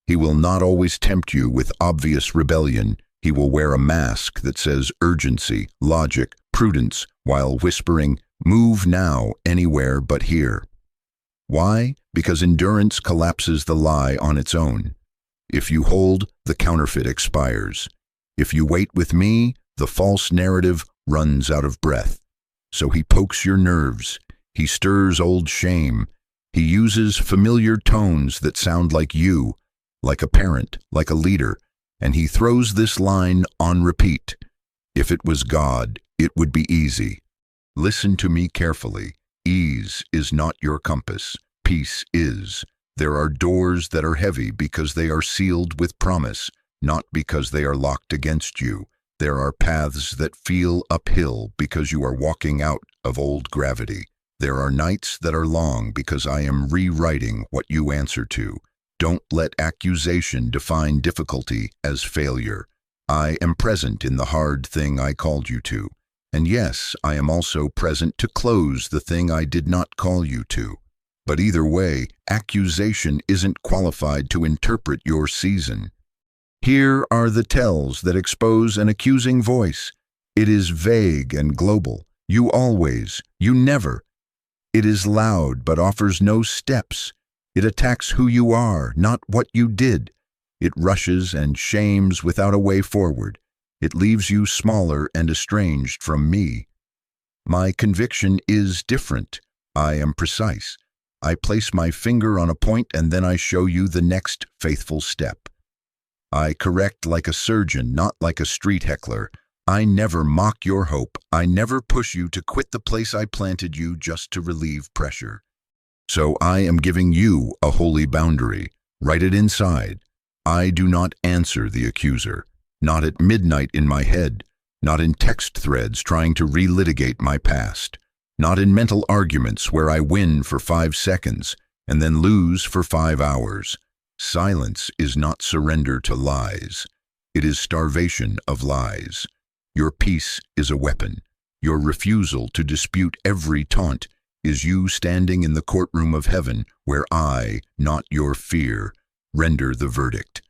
He will not always tempt you with obvious rebellion. He will wear a mask that says urgency, logic, prudence, while whispering, move now, anywhere but here. Why? Because endurance collapses the lie on its own. If you hold, the counterfeit expires. If you wait with me, the false narrative runs out of breath. So he pokes your nerves. He stirs old shame. He uses familiar tones that sound like you, like a parent, like a leader, and he throws this line on repeat. If it was God, it would be easy. Listen to me carefully. Ease is not your compass. Peace is. There are doors that are heavy because they are sealed with promise, not because they are locked against you. There are paths that feel uphill because you are walking out of old gravity. There are nights that are long because I am rewriting what you answer to. Don't let accusation define difficulty as failure. I am present in the hard thing I called you to. And yes, I am also present to close the thing I did not call you to. But either way, accusation isn't qualified to interpret your season. Here are the tells that expose an accusing voice. It is vague and global. You always, you never. It is loud but offers no steps. It attacks who you are, not what you did. It rushes and shames without a way forward. It leaves you smaller and estranged from me. My conviction is different. I am precise. I place my finger on a point and then I show you the next faithful step. I correct like a surgeon, not like a street heckler. I never mock your hope. I never push you to quit the place I planted you just to relieve pressure. So I am giving you a holy boundary. Write it inside. I do not answer the accuser. Not at midnight in my head, not in text threads trying to relitigate my past, not in mental arguments where I win for 5 seconds and then lose for 5 hours. Silence is not surrender to lies. It is starvation of lies. Your peace is a weapon. Your refusal to dispute every taunt is you standing in the courtroom of heaven, where I, not your fear, render the verdict.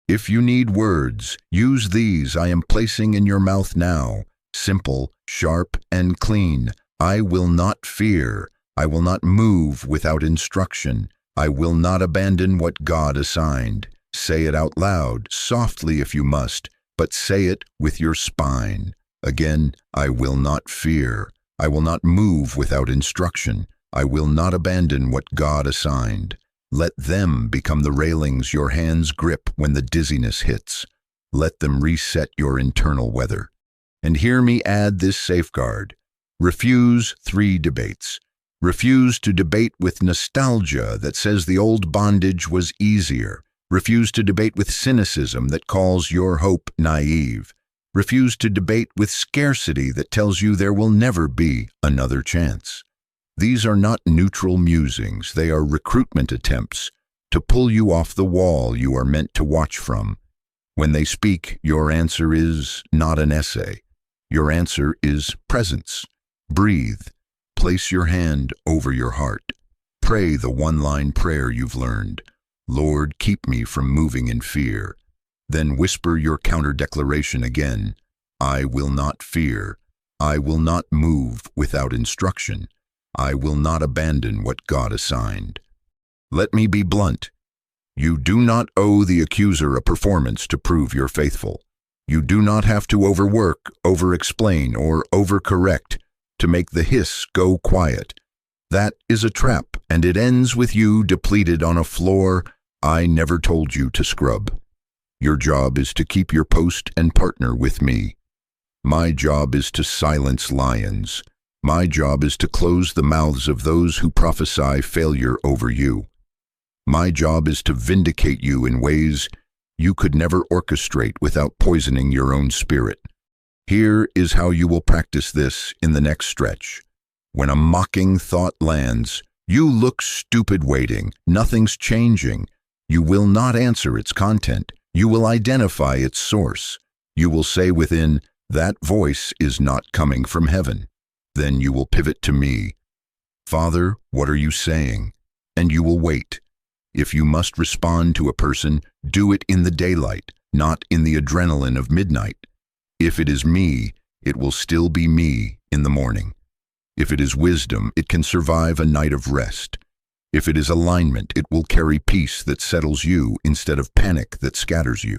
If you need words, use these I am placing in your mouth now, simple, sharp, and clean. I will not fear. I will not move without instruction. I will not abandon what God assigned. Say it out loud, softly if you must, but say it with your spine. Again, I will not fear. I will not move without instruction. I will not abandon what God assigned. Let them become the railings your hands grip when the dizziness hits. Let them reset your internal weather. And hear me add this safeguard. Refuse 3 debates. Refuse to debate with nostalgia that says the old bondage was easier. Refuse to debate with cynicism that calls your hope naive. Refuse to debate with scarcity that tells you there will never be another chance. These are not neutral musings, they are recruitment attempts to pull you off the wall you are meant to watch from. When they speak, your answer is not an essay. Your answer is presence. Breathe. Place your hand over your heart. Pray the one-line prayer you've learned. Lord, keep me from moving in fear. Then whisper your counter-declaration again. I will not fear. I will not move without instruction. I will not abandon what God assigned. Let me be blunt. You do not owe the accuser a performance to prove you're faithful. You do not have to overwork, over-explain, or overcorrect to make the hiss go quiet. That is a trap, and it ends with you depleted on a floor I never told you to scrub. Your job is to keep your post and partner with me. My job is to silence lions. My job is to close the mouths of those who prophesy failure over you. My job is to vindicate you in ways you could never orchestrate without poisoning your own spirit. Here is how you will practice this in the next stretch. When a mocking thought lands, you look stupid waiting. Nothing's changing. You will not answer its content. You will identify its source. You will say within, that voice is not coming from heaven. Then you will pivot to me. Father, what are you saying? And you will wait. If you must respond to a person, do it in the daylight, not in the adrenaline of midnight. If it is me, it will still be me in the morning. If it is wisdom, it can survive a night of rest. If it is alignment, it will carry peace that settles you instead of panic that scatters you.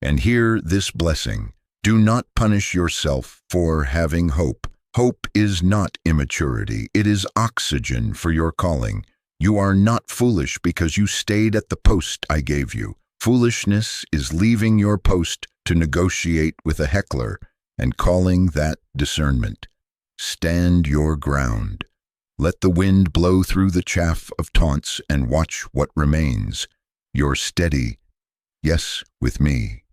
And hear this blessing. Do not punish yourself for having hope. Hope is not immaturity. It is oxygen for your calling. You are not foolish because you stayed at the post I gave you. Foolishness is leaving your post to negotiate with a heckler and calling that discernment. Stand your ground. Let the wind blow through the chaff of taunts and watch what remains. You're steady. Yes, with me.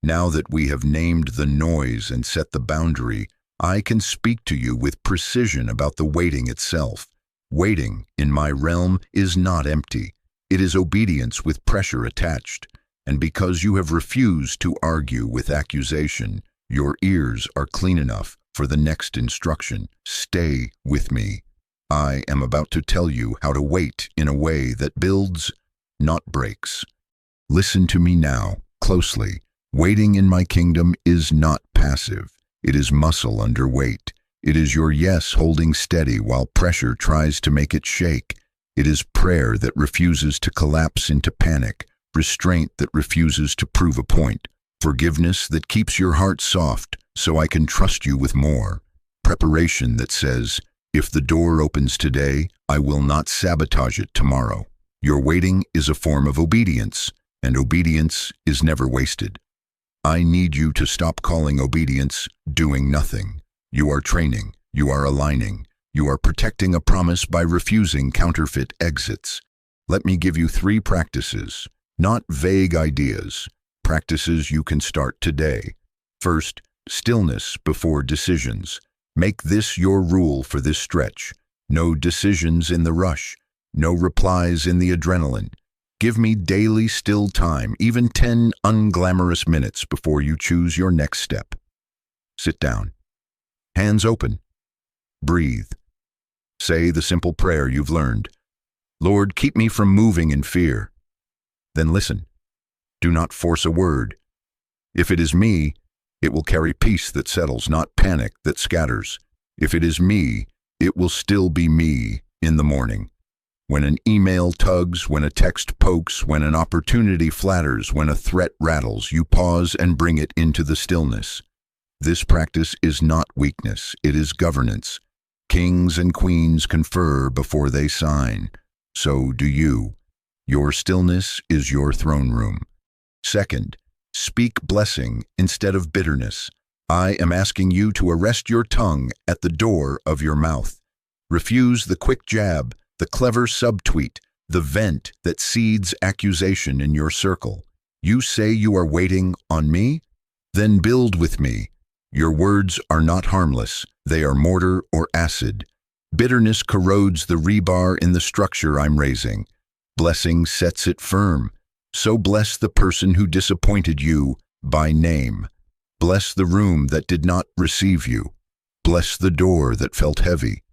Now that we have named the noise and set the boundary, I can speak to you with precision about the waiting itself. Waiting, in my realm, is not empty. It is obedience with pressure attached. And because you have refused to argue with accusation, your ears are clean enough for the next instruction. Stay with me. I am about to tell you how to wait in a way that builds, not breaks. Listen to me now, closely. Waiting in my kingdom is not passive. It is muscle under weight. It is your yes holding steady while pressure tries to make it shake. It is prayer that refuses to collapse into panic, restraint that refuses to prove a point, forgiveness that keeps your heart soft so I can trust you with more, preparation that says, if the door opens today, I will not sabotage it tomorrow. Your waiting is a form of obedience, and obedience is never wasted. I need you to stop calling obedience doing nothing. You are training, you are aligning, you are protecting a promise by refusing counterfeit exits. Let me give you 3 practices, not vague ideas, practices you can start today. First, stillness before decisions. Make this your rule for this stretch. No decisions in the rush, no replies in the adrenaline. Give me daily still time, even 10 unglamorous minutes before you choose your next step. Sit down. Hands hands open. Breathe. Say the simple prayer you've learned. Lord, keep me from moving in fear. Then listen. Do not force a word. If it is me, it will carry peace that settles, not panic that scatters. If it is me, it will still be me in the morning. When an email tugs, when a text pokes, when an opportunity flatters, when a threat rattles, you pause and bring it into the stillness. This practice is not weakness, it is governance. Kings and queens confer before they sign. So do you. Your stillness is your throne room. Second, speak blessing instead of bitterness. I am asking you to arrest your tongue at the door of your mouth. Refuse the quick jab, the clever subtweet, the vent that seeds accusation in your circle. You say you are waiting on me? Then build with me. Your words are not harmless. They are mortar or acid. Bitterness corrodes the rebar in the structure I'm raising. Blessing sets it firm. So bless the person who disappointed you by name. Bless the room that did not receive you. Bless the door that felt heavy.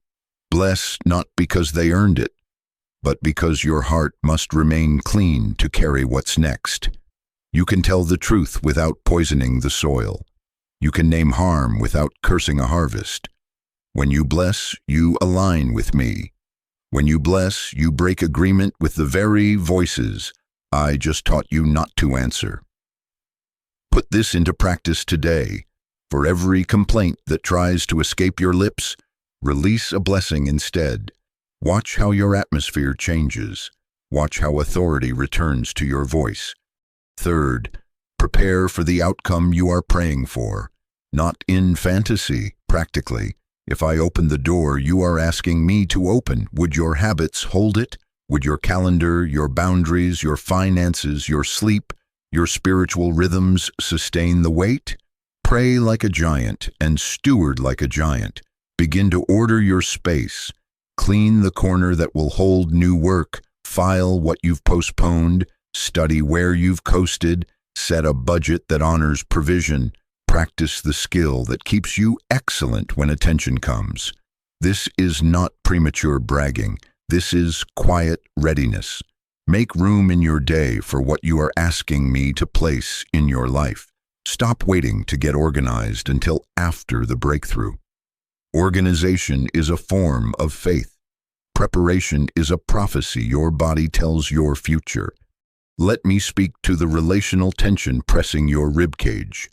Bless not because they earned it, but because your heart must remain clean to carry what's next. You can tell the truth without poisoning the soil. You can name harm without cursing a harvest. When you bless, you align with me. When you bless, you break agreement with the very voices I just taught you not to answer. Put this into practice today. For every complaint that tries to escape your lips, release a blessing instead. Watch how your atmosphere changes. Watch how authority returns to your voice. Third, prepare for the outcome you are praying for. Not in fantasy, practically. If I open the door you are asking me to open, would your habits hold it? Would your calendar, your boundaries, your finances, your sleep, your spiritual rhythms sustain the weight? Pray like a giant and steward like a giant. Begin to order your space. Clean the corner that will hold new work. File what you've postponed. Study where you've coasted. Set a budget that honors provision. Practice the skill that keeps you excellent when attention comes. This is not premature bragging. This is quiet readiness. Make room in your day for what you are asking me to place in your life. Stop waiting to get organized until after the breakthrough. Organization is a form of faith. Preparation is a prophecy your body tells your future. Let me speak to the relational tension pressing your ribcage.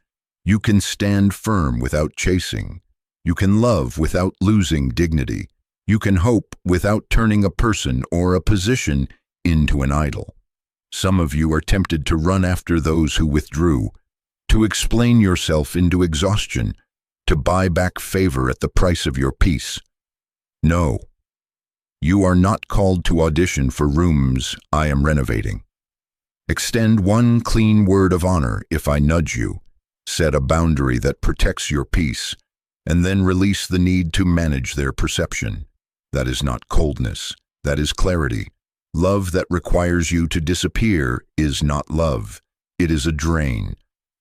You can stand firm without chasing. You can love without losing dignity. You can hope without turning a person or a position into an idol. Some of you are tempted to run after those who withdrew, to explain yourself into exhaustion, to buy back favor at the price of your peace. No, you are not called to audition for rooms I am renovating. Extend one clean word of honor if I nudge you. Set a boundary that protects your peace, and then release the need to manage their perception. That is not coldness, that is clarity. Love that requires you to disappear is not love, it is a drain.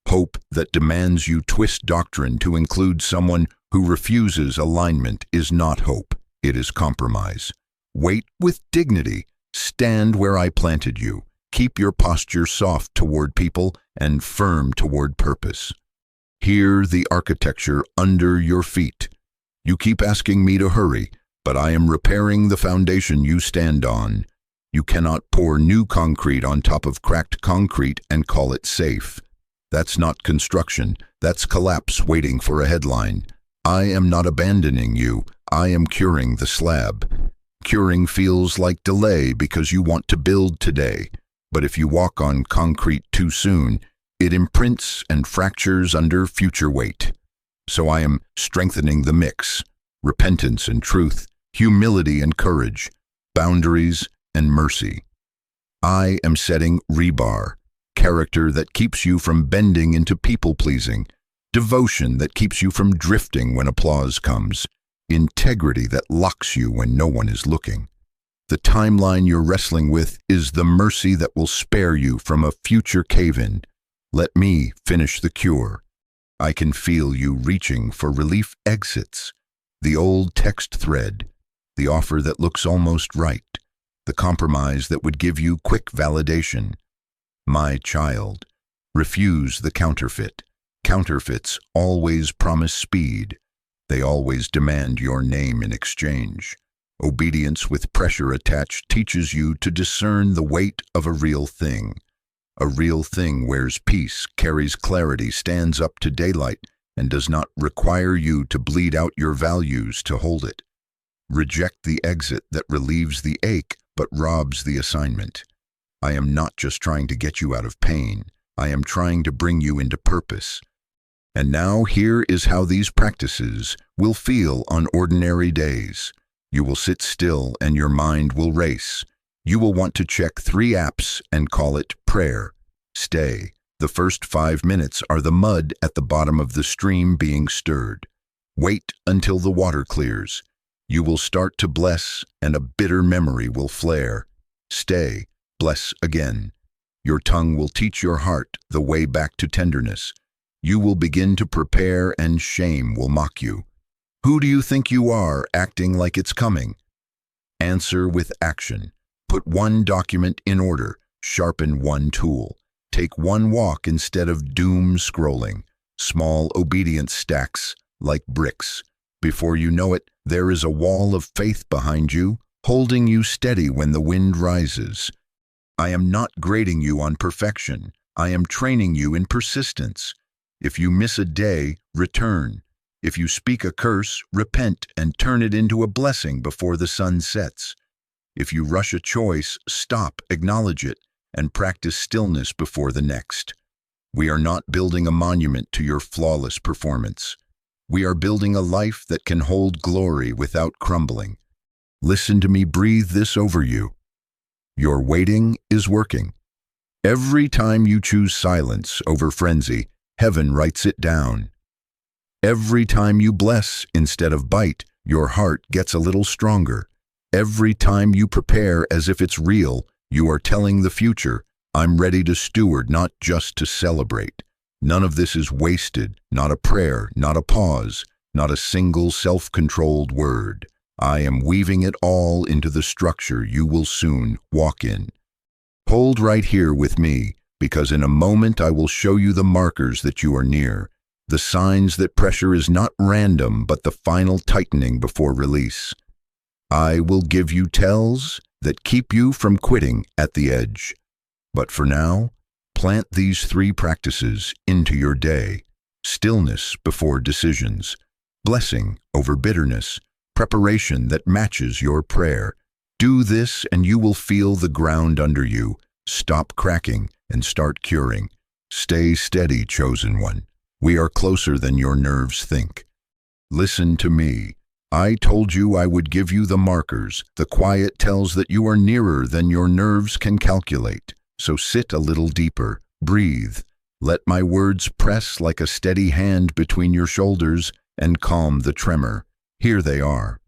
Hope that demands you twist doctrine to include someone who refuses alignment is not hope, it is compromise. Wait with dignity, stand where I planted you. Keep your posture soft toward people and firm toward purpose. Hear the architecture under your feet. You keep asking me to hurry, but I am repairing the foundation you stand on. You cannot pour new concrete on top of cracked concrete and call it safe. That's not construction, that's collapse waiting for a headline. I am not abandoning you, I am curing the slab. Curing feels like delay because you want to build today. But if you walk on concrete too soon, it imprints and fractures under future weight. So I am strengthening the mix, repentance and truth, humility and courage, boundaries and mercy. I am setting rebar, character that keeps you from bending into people-pleasing, devotion that keeps you from drifting when applause comes, integrity that locks you when no one is looking. The timeline you're wrestling with is the mercy that will spare you from a future cave-in. Let me finish the cure. I can feel you reaching for relief exits. The old text thread, the offer that looks almost right, the compromise that would give you quick validation. My child, refuse the counterfeit. Counterfeits always promise speed. They always demand your name in exchange. Obedience with pressure attached teaches you to discern the weight of a real thing. A real thing wears peace, carries clarity, stands up to daylight, and does not require you to bleed out your values to hold it. Reject the exit that relieves the ache but robs the assignment. I am not just trying to get you out of pain. I am trying to bring you into purpose. And now here is how these practices will feel on ordinary days. You will sit still and your mind will race. You will want to check 3 apps and call it prayer. Stay. The first 5 minutes are the mud at the bottom of the stream being stirred. Wait until the water clears. You will start to bless and a bitter memory will flare. Stay. Bless again. Your tongue will teach your heart the way back to tenderness. You will begin to prepare and shame will mock you. Who do you think you are, acting like it's coming? Answer with action. Put 1 document in order. Sharpen 1 tool. Take 1 walk instead of doom scrolling. Small obedience stacks like bricks. Before you know it, there is a wall of faith behind you, holding you steady when the wind rises. I am not grading you on perfection. I am training you in persistence. If you miss a day, return. If you speak a curse, repent and turn it into a blessing before the sun sets. If you rush a choice, stop, acknowledge it, and practice stillness before the next. We are not building a monument to your flawless performance. We are building a life that can hold glory without crumbling. Listen to me breathe this over you. Your waiting is working. Every time you choose silence over frenzy, heaven writes it down. Every time you bless instead of bite, your heart gets a little stronger. Every time you prepare as if it's real, you are telling the future, I'm ready to steward, not just to celebrate. None of this is wasted, not a prayer, not a pause, not a single self-controlled word. I am weaving it all into the structure you will soon walk in. Hold right here with me, because in a moment I will show you the markers that you are near, the signs that pressure is not random but the final tightening before release. I will give you tells that keep you from quitting at the edge. But for now, plant these 3 practices into your day. Stillness before decisions, blessing over bitterness, preparation that matches your prayer. Do this and you will feel the ground under you. Stop cracking and start curing. Stay steady, chosen one. We are closer than your nerves think. Listen to me. I told you I would give you the markers, the quiet tells that you are nearer than your nerves can calculate. So sit a little deeper, breathe. Let my words press like a steady hand between your shoulders and calm the tremor. Here they are.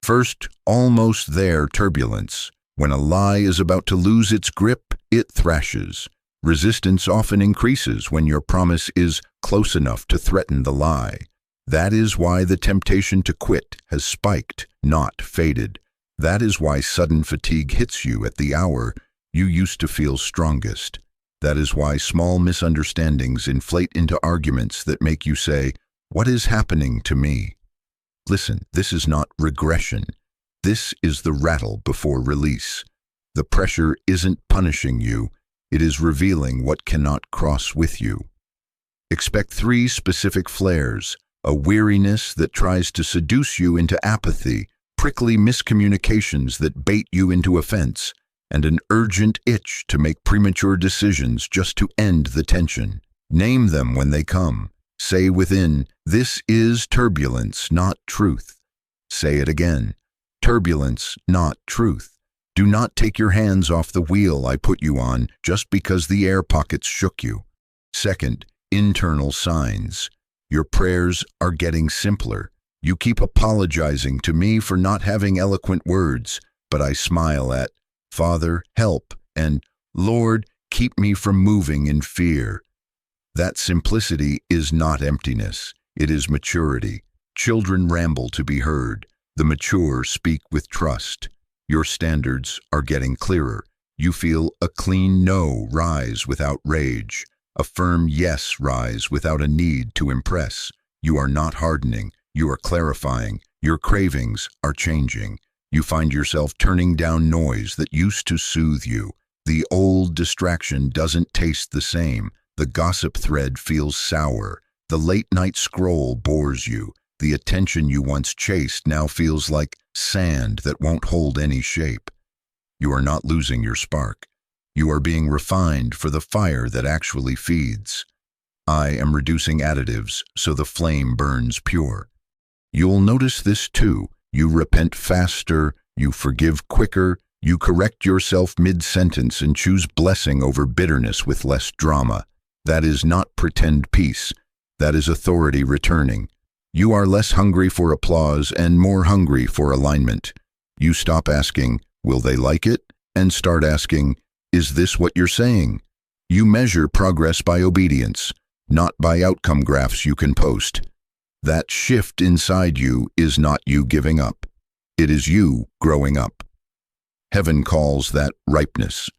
First, almost there, turbulence. When a lie is about to lose its grip, it thrashes. Resistance often increases when your promise is close enough to threaten the lie. That is why the temptation to quit has spiked, not faded. That is why sudden fatigue hits you at the hour you used to feel strongest. That is why small misunderstandings inflate into arguments that make you say, "What is happening to me?" Listen, this is not regression. This is the rattle before release. The pressure isn't punishing you. It is revealing what cannot cross with you. Expect 3 specific flares, a weariness that tries to seduce you into apathy, prickly miscommunications that bait you into offense, and an urgent itch to make premature decisions just to end the tension. Name them when they come. Say within, this is turbulence, not truth. Say it again. Turbulence, not truth. Do not take your hands off the wheel I put you on just because the air pockets shook you. Second, internal signs. Your prayers are getting simpler. You keep apologizing to me for not having eloquent words, but I smile at, Father, help, and Lord, keep me from moving in fear. That simplicity is not emptiness. It is maturity. Children ramble to be heard. The mature speak with trust. Your standards are getting clearer. You feel a clean no rise without rage, a firm yes rise without a need to impress. You are not hardening, you are clarifying. Your cravings are changing. You find yourself turning down noise that used to soothe you. The old distraction doesn't taste the same. The gossip thread feels sour. The late-night scroll bores you. The attention you once chased now feels like sand that won't hold any shape. You are not losing your spark. You are being refined for the fire that actually feeds. I am reducing additives so the flame burns pure. You'll notice this too. You repent faster, you forgive quicker, you correct yourself mid-sentence and choose blessing over bitterness with less drama. That is not pretend peace. That is authority returning. You are less hungry for applause and more hungry for alignment. You stop asking, will they like it? And start asking, is this what you're saying? You measure progress by obedience, not by outcome graphs you can post. That shift inside you is not you giving up. It is you growing up. Heaven calls that ripeness.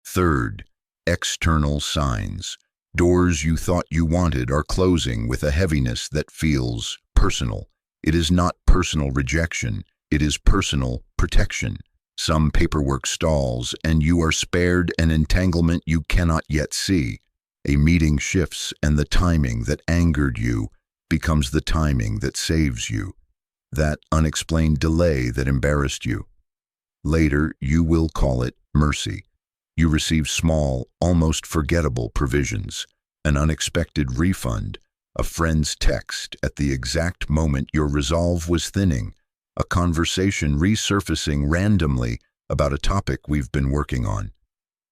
Third, external signs. Doors you thought you wanted are closing with a heaviness that feels personal. It is not personal rejection. It is personal protection. Some paperwork stalls, and you are spared an entanglement you cannot yet see. A meeting shifts, and the timing that angered you becomes the timing that saves you. That unexplained delay that embarrassed you. Later, you will call it mercy. You receive small, almost forgettable provisions, an unexpected refund, a friend's text at the exact moment your resolve was thinning, a conversation resurfacing randomly about a topic we've been working on.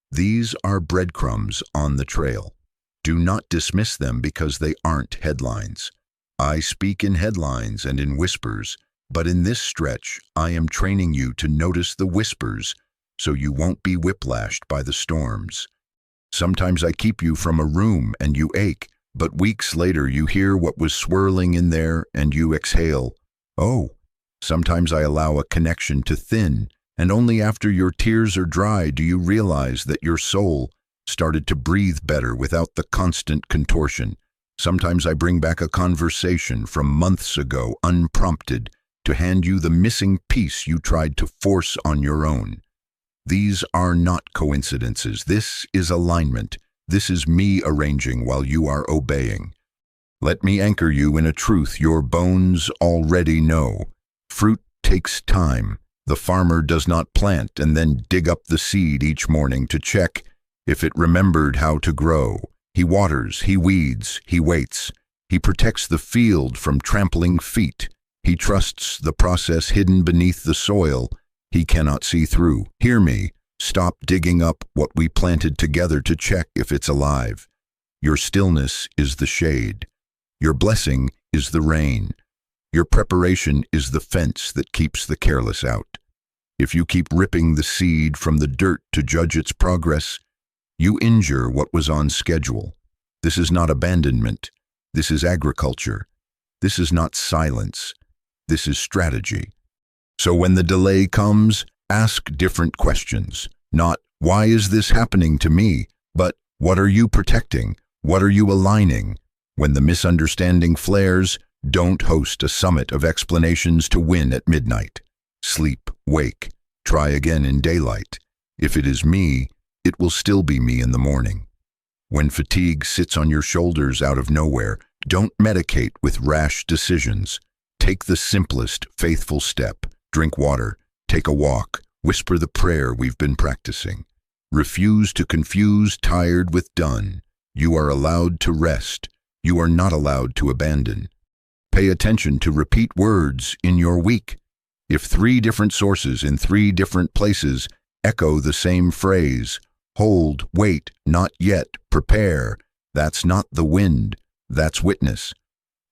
These are breadcrumbs on the trail. Do not dismiss them because they aren't headlines. I speak in headlines and in whispers, but in this stretch, I am training you to notice the whispers so you won't be whiplashed by the storms. Sometimes I keep you from a room and you ache, but weeks later you hear what was swirling in there and you exhale. Oh, sometimes I allow a connection to thin, and only after your tears are dry do you realize that your soul started to breathe better without the constant contortion. Sometimes I bring back a conversation from months ago, unprompted, to hand you the missing piece you tried to force on your own. These are not coincidences. This is alignment. This is me arranging while you are obeying. Let me anchor you in a truth your bones already know. Fruit takes time. The farmer does not plant and then dig up the seed each morning to check if it remembered how to grow. He waters, he weeds, he waits. He protects the field from trampling feet. He trusts the process hidden beneath the soil he cannot see through. Hear me. Stop digging up what we planted together to check if it's alive. Your stillness is the shade. Your blessing is the rain. Your preparation is the fence that keeps the careless out. If you keep ripping the seed from the dirt to judge its progress, you injure what was on schedule. This is not abandonment. This is agriculture. This is not silence. This is strategy. So when the delay comes, ask different questions. Not, why is this happening to me? But, what are you protecting? What are you aligning? When the misunderstanding flares, don't host a summit of explanations to win at midnight. Sleep, wake, try again in daylight. If it is me, it will still be me in the morning. When fatigue sits on your shoulders out of nowhere, don't medicate with rash decisions. Take the simplest, faithful step. Drink water, take a walk, whisper the prayer we've been practicing. Refuse to confuse tired with done. You are allowed to rest. You are not allowed to abandon. Pay attention to repeat words in your week. If 3 different sources in 3 different places echo the same phrase, hold, wait, not yet, prepare, that's not the wind, that's witness.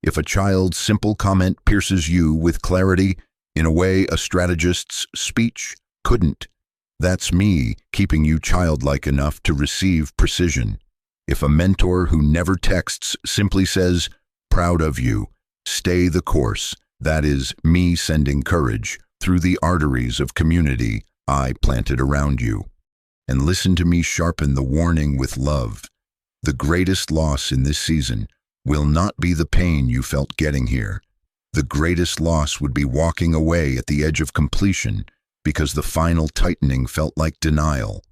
If a child's simple comment pierces you with clarity, in a way a strategist's speech couldn't, that's me keeping you childlike enough to receive precision. If a mentor who never texts simply says, proud of you, Stay the course. That is me sending courage through the arteries of community I planted around you. And listen to me sharpen the warning with love. The greatest loss in this season will not be the pain you felt getting here. The greatest loss would be walking away at the edge of completion because the final tightening felt like denial.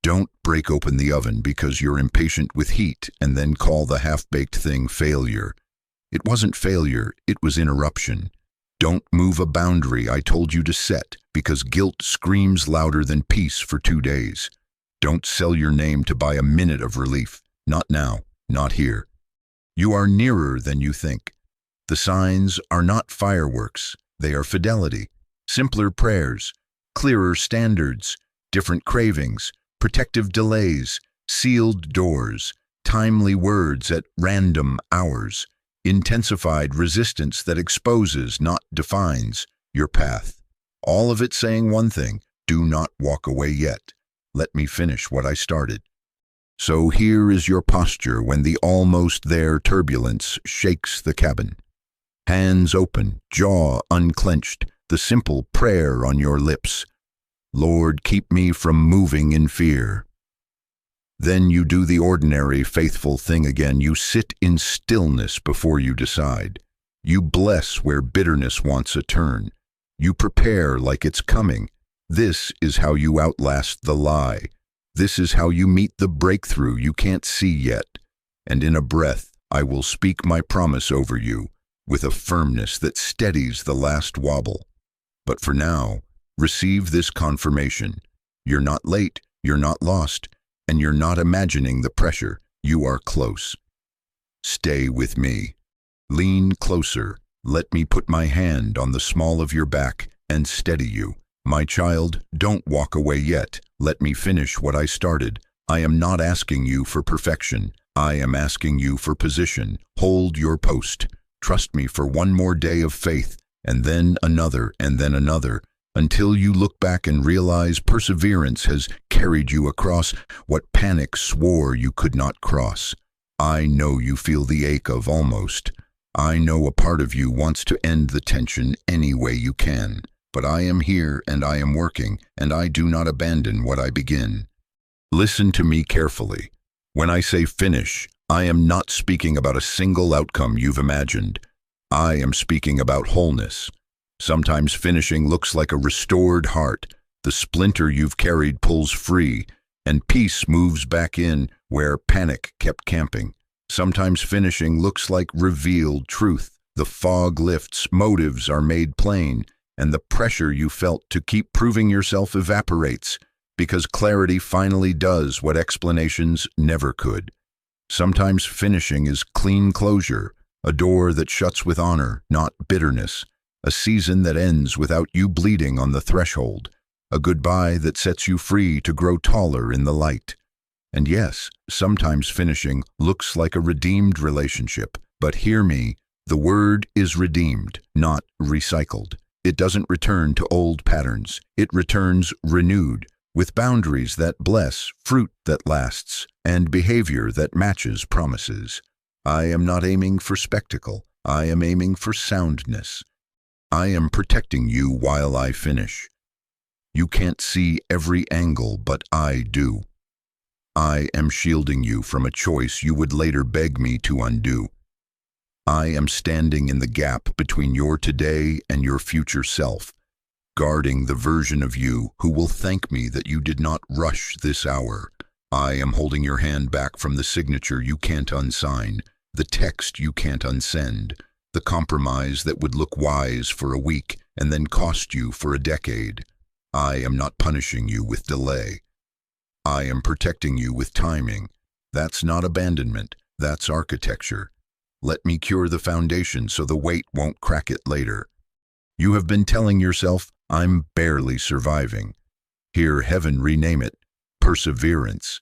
Don't break open the oven because you're impatient with heat and then call the half-baked thing failure. It wasn't failure, it was interruption. Don't move a boundary I told you to set because guilt screams louder than peace for 2 days. Don't sell your name to buy a minute of relief. Not now, not here. You are nearer than you think. The signs are not fireworks, they are fidelity. Simpler prayers, clearer standards, different cravings, protective delays, sealed doors, timely words at random hours, intensified resistance that exposes, not defines, your path. All of it saying one thing: do not walk away yet. Let me finish what I started. So here is your posture when the almost there turbulence shakes the cabin. Hands open, jaw unclenched, the simple prayer on your lips. Lord, keep me from moving in fear. Then you do the ordinary, faithful thing again. You sit in stillness before you decide. You bless where bitterness wants a turn. You prepare like it's coming. This is how you outlast the lie. This is how you meet the breakthrough you can't see yet. And in a breath, I will speak my promise over you with a firmness that steadies the last wobble. But for now, receive this confirmation. You're not late, you're not lost, and you're not imagining the pressure. You are close. Stay with me. Lean closer. Let me put my hand on the small of your back and steady you. My child, don't walk away yet. Let me finish what I started. I am not asking you for perfection. I am asking you for position. Hold your post. Trust me for one more day of faith, and then another, until you look back and realize perseverance has carried you across what panic swore you could not cross. I know you feel the ache of almost. I know a part of you wants to end the tension any way you can. But I am here and I am working, and I do not abandon what I begin. Listen to me carefully. When I say finish, I am not speaking about a single outcome you've imagined. I am speaking about wholeness. Sometimes finishing looks like a restored heart. The splinter you've carried pulls free, and peace moves back in where panic kept camping. Sometimes finishing looks like revealed truth. The fog lifts, motives are made plain, and the pressure you felt to keep proving yourself evaporates, because clarity finally does what explanations never could. Sometimes finishing is clean closure, a door that shuts with honor, not bitterness, a season that ends without you bleeding on the threshold, a goodbye that sets you free to grow taller in the light. And yes, sometimes finishing looks like a redeemed relationship, but hear me, the word is redeemed, not recycled. It doesn't return to old patterns. It returns renewed, with boundaries that bless, fruit that lasts, and behavior that matches promises. I am not aiming for spectacle. I am aiming for soundness. I am protecting you while I finish. You can't see every angle, but I do. I am shielding you from a choice you would later beg me to undo. I am standing in the gap between your today and your future self, guarding the version of you who will thank me that you did not rush this hour. I am holding your hand back from the signature you can't unsign, the text you can't unsend, the compromise that would look wise for a week and then cost you for a decade. I am not punishing you with delay. I am protecting you with timing. That's not abandonment, that's architecture. Let me cure the foundation so the weight won't crack it later. You have been telling yourself, I'm barely surviving. Hear heaven rename it, perseverance.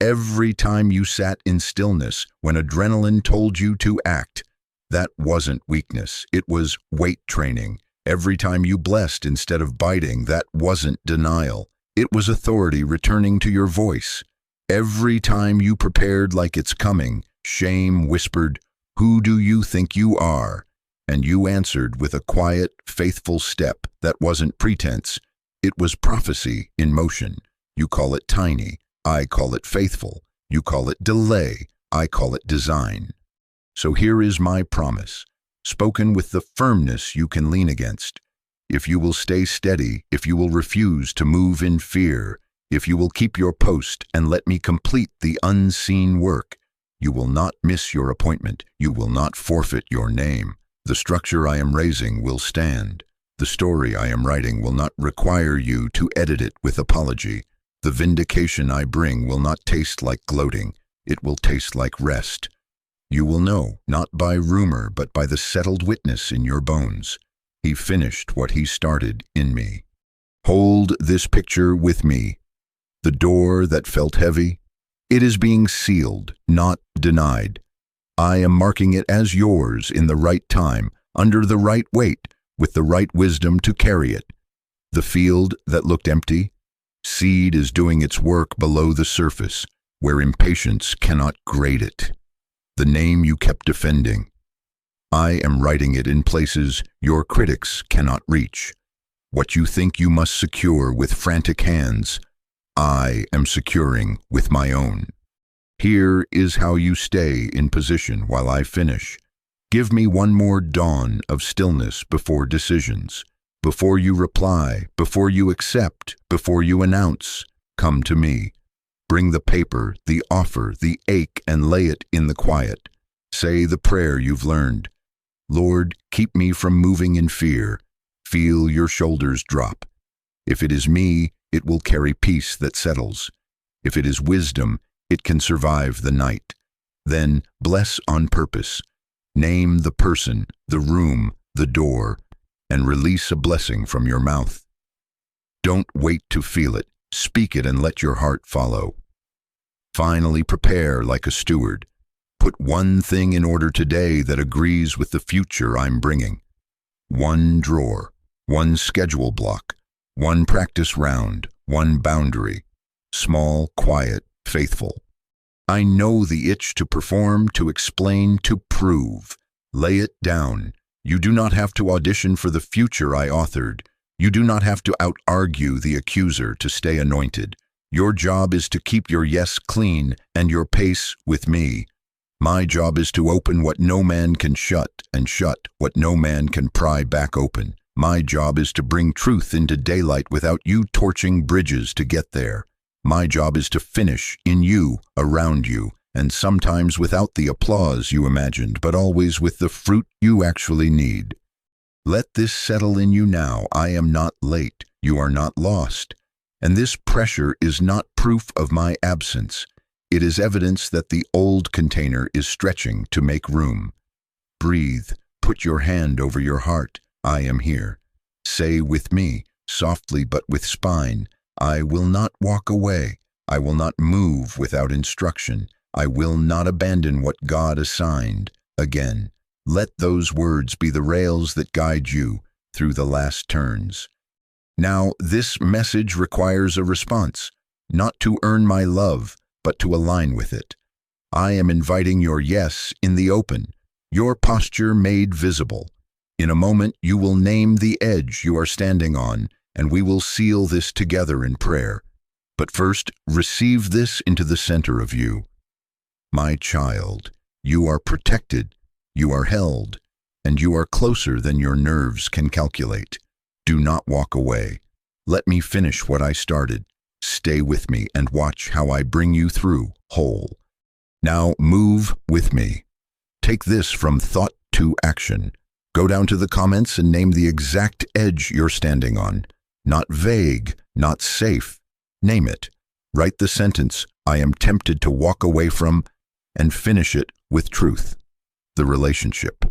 Every time you sat in stillness when adrenaline told you to act, that wasn't weakness, it was weight training. Every time you blessed instead of biting, that wasn't denial. It was authority returning to your voice. Every time you prepared like it's coming, shame whispered, Who do you think you are? And you answered with a quiet, faithful step that wasn't pretense. It was prophecy in motion. You call it tiny. I call it faithful. You call it delay. I call it design. So here is my promise, spoken with the firmness you can lean against. If you will stay steady, if you will refuse to move in fear, if you will keep your post and let me complete the unseen work, you will not miss your appointment. You will not forfeit your name. The structure I am raising will stand. The story I am writing will not require you to edit it with apology. The vindication I bring will not taste like gloating. It will taste like rest. You will know, not by rumor, but by the settled witness in your bones. He finished what he started in me. Hold this picture with me. The door that felt heavy, it is being sealed, not denied. I am marking it as yours in the right time, under the right weight, with the right wisdom to carry it. The field that looked empty, seed is doing its work below the surface, where impatience cannot grade it. The name you kept defending, I am writing it in places your critics cannot reach. What you think you must secure with frantic hands, I am securing with my own. Here is how you stay in position while I finish. Give me one more dawn of stillness before decisions. Before you reply, before you accept, before you announce, come to me. Bring the paper, the offer, the ache, and lay it in the quiet. Say the prayer you've learned. Lord, keep me from moving in fear. Feel your shoulders drop. If it is me, it will carry peace that settles. If it is wisdom, it can survive the night. Then bless on purpose. Name the person, the room, the door, and release a blessing from your mouth. Don't wait to feel it. Speak it and let your heart follow. Finally, prepare like a steward. Put one thing in order today that agrees with the future I'm bringing. One drawer, one schedule block, one practice round, one boundary. Small, quiet, faithful. I know the itch to perform, to explain, to prove. Lay it down. You do not have to audition for the future I authored. You do not have to out-argue the accuser to stay anointed. Your job is to keep your yes clean and your pace with me. My job is to open what no man can shut and shut what no man can pry back open. My job is to bring truth into daylight without you torching bridges to get there. My job is to finish in you, around you, and sometimes without the applause you imagined, but always with the fruit you actually need. Let this settle in you now. I am not late. You are not lost. And this pressure is not proof of my absence. It is evidence that the old container is stretching to make room. Breathe. Put your hand over your heart. I am here. Say with me, softly but with spine, I will not walk away. I will not move without instruction. I will not abandon what God assigned. Again, let those words be the rails that guide you through the last turns. Now, this message requires a response, not to earn my love, but to align with it. I am inviting your yes in the open, your posture made visible. In a moment, you will name the edge you are standing on, and we will seal this together in prayer. But first, receive this into the center of you. My child, you are protected, you are held, and you are closer than your nerves can calculate. Do not walk away. Let me finish what I started. Stay with me and watch how I bring you through, whole. Now move with me. Take this from thought to action. Go down to the comments and name the exact edge you're standing on. Not vague, not safe. Name it. Write the sentence, I am tempted to walk away from, and finish it with truth. The relationship,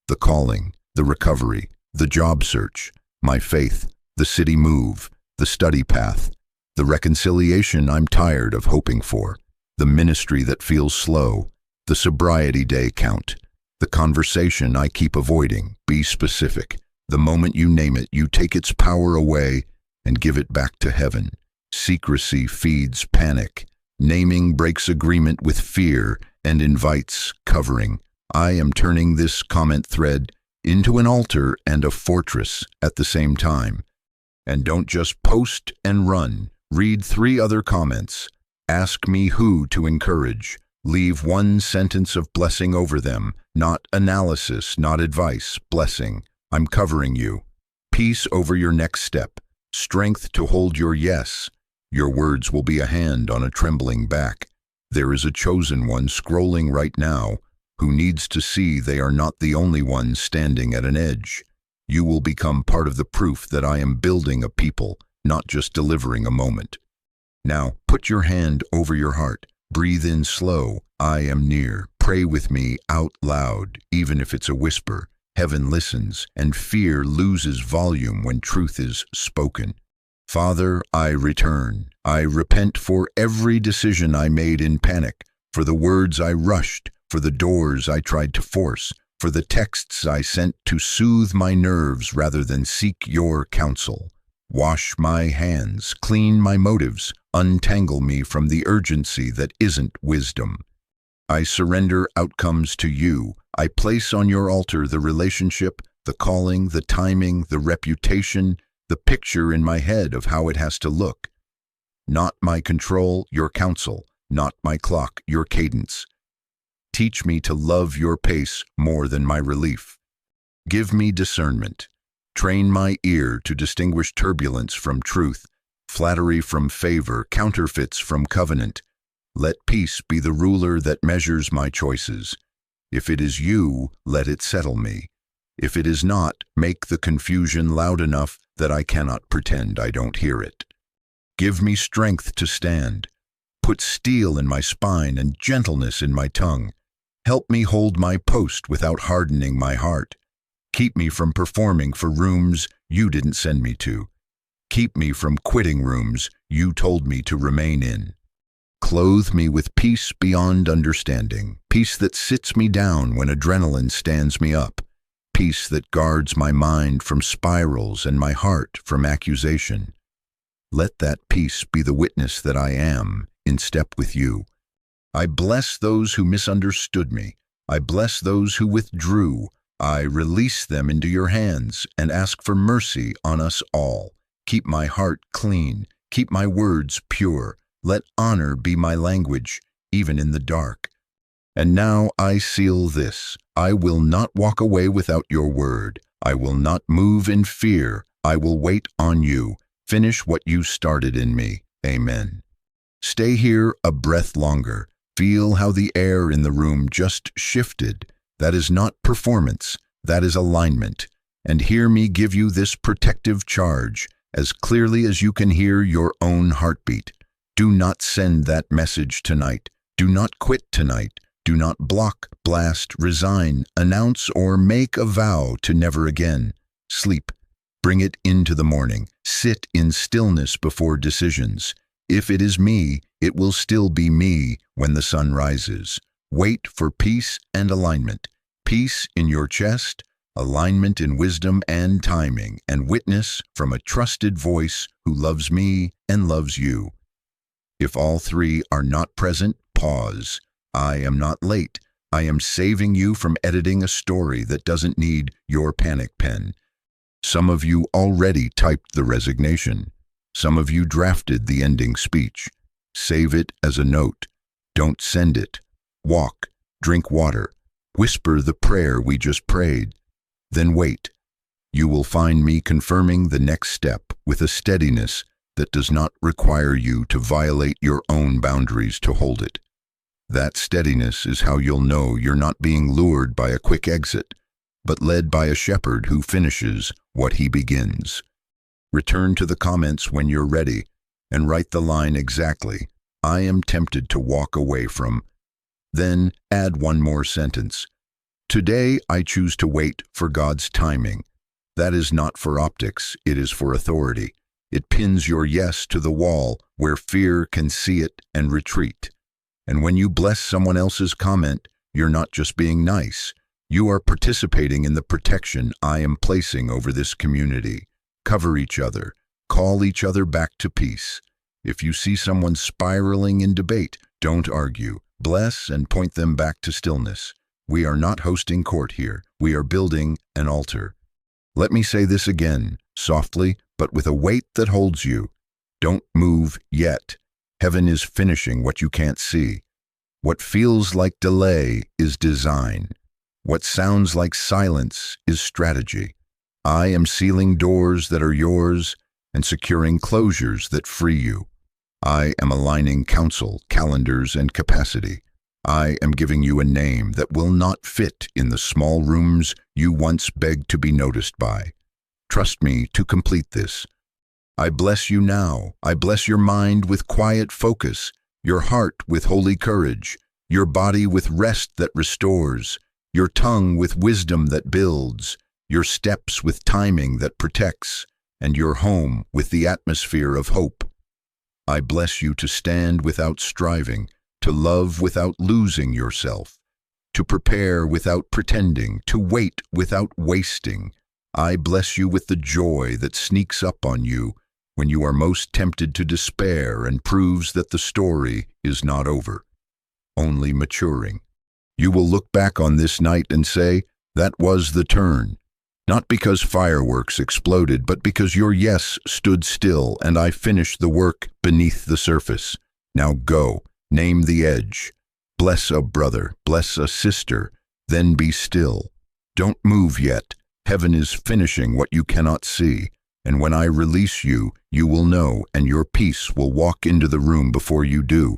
the calling, the recovery, the job search, my faith, the city move, the study path, the reconciliation I'm tired of hoping for, the ministry that feels slow, the sobriety day count, the conversation I keep avoiding. Be specific. The moment you name it, you take its power away and give it back to heaven. Secrecy feeds panic. Naming breaks agreement with fear and invites covering. I am turning this comment thread into an altar and a fortress at the same time. And don't just post and run. Read 3 other comments. Ask me who to encourage. Leave 1 sentence of blessing over them. Not analysis, not advice, blessing. I'm covering you. Peace over your next step. Strength to hold your yes. Your words will be a hand on a trembling back. There is a chosen one scrolling right now who needs to see they are not the only one standing at an edge. You will become part of the proof that I am building a people, not just delivering a moment. Now, put your hand over your heart. Breathe in slow. I am near. Pray with me out loud, even if it's a whisper. Heaven listens, and fear loses volume when truth is spoken. Father, I return. I repent for every decision I made in panic, for the words I rushed, for the doors I tried to force, for the texts I sent to soothe my nerves rather than seek your counsel. Wash my hands, clean my motives, untangle me from the urgency that isn't wisdom. I surrender outcomes to you. I place on your altar the relationship, the calling, the timing, the reputation, the picture in my head of how it has to look. Not my control, your counsel. Not my clock, your cadence. Teach me to love your pace more than my relief. Give me discernment. Train my ear to distinguish turbulence from truth, flattery from favor, counterfeits from covenant. Let peace be the ruler that measures my choices. If it is you, let it settle me. If it is not, make the confusion loud enough that I cannot pretend I don't hear it. Give me strength to stand. Put steel in my spine and gentleness in my tongue. Help me hold my post without hardening my heart. Keep me from performing for rooms you didn't send me to. Keep me from quitting rooms you told me to remain in. Clothe me with peace beyond understanding, peace that sits me down when adrenaline stands me up, peace that guards my mind from spirals and my heart from accusation. Let that peace be the witness that I am in step with you. I bless those who misunderstood me. I bless those who withdrew. I release them into your hands and ask for mercy on us all. Keep my heart clean. Keep my words pure. Let honor be my language, even in the dark. And now I seal this. I will not walk away without your word. I will not move in fear. I will wait on you. Finish what you started in me. Amen. Stay here a breath longer. Feel how the air in the room just shifted. That is not performance. That is alignment. And hear me give you this protective charge, as clearly as you can hear your own heartbeat. Do not send that message tonight. Do not quit tonight. Do not block, blast, resign, announce, or make a vow to never again. Sleep. Bring it into the morning. Sit in stillness before decisions. If it is me, it will still be me when the sun rises. Wait for peace and alignment. Peace in your chest, alignment in wisdom and timing, and witness from a trusted voice who loves me and loves you. If all 3 are not present, pause. I am not late. I am saving you from editing a story that doesn't need your panic pen. Some of you already typed the resignation. Some of you drafted the ending speech. Save it as a note. Don't send it. Walk. Drink water. Whisper the prayer we just prayed. Then wait. You will find me confirming the next step with a steadiness that does not require you to violate your own boundaries to hold it. That steadiness is how you'll know you're not being lured by a quick exit, but led by a shepherd who finishes what he begins. Return to the comments when you're ready and write the line exactly. I am tempted to walk away from. Then add one more sentence. Today I choose to wait for God's timing. That is not for optics, it is for authority. It pins your yes to the wall where fear can see it and retreat. And when you bless someone else's comment, you're not just being nice. You are participating in the protection I am placing over this community. Cover each other. Call each other back to peace. If you see someone spiraling in debate, don't argue. Bless and point them back to stillness. We are not hosting court here. We are building an altar. Let me say this again, softly, but with a weight that holds you. Don't move yet. Heaven is finishing what you can't see. What feels like delay is design. What sounds like silence is strategy. I am sealing doors that are yours and securing closures that free you. I am aligning counsel, calendars, and capacity. I am giving you a name that will not fit in the small rooms you once begged to be noticed by. Trust me to complete this. I bless you now. I bless your mind with quiet focus, your heart with holy courage, your body with rest that restores, your tongue with wisdom that builds, your steps with timing that protects, and your home with the atmosphere of hope. I bless you to stand without striving, to love without losing yourself, to prepare without pretending, to wait without wasting. I bless you with the joy that sneaks up on you when you are most tempted to despair and proves that the story is not over, only maturing. You will look back on this night and say, that was the turn. Not because fireworks exploded, but because your yes stood still and I finished the work beneath the surface. Now go, name the edge. Bless a brother, bless a sister, then be still. Don't move yet. Heaven is finishing what you cannot see. And when I release you, you will know, and your peace will walk into the room before you do.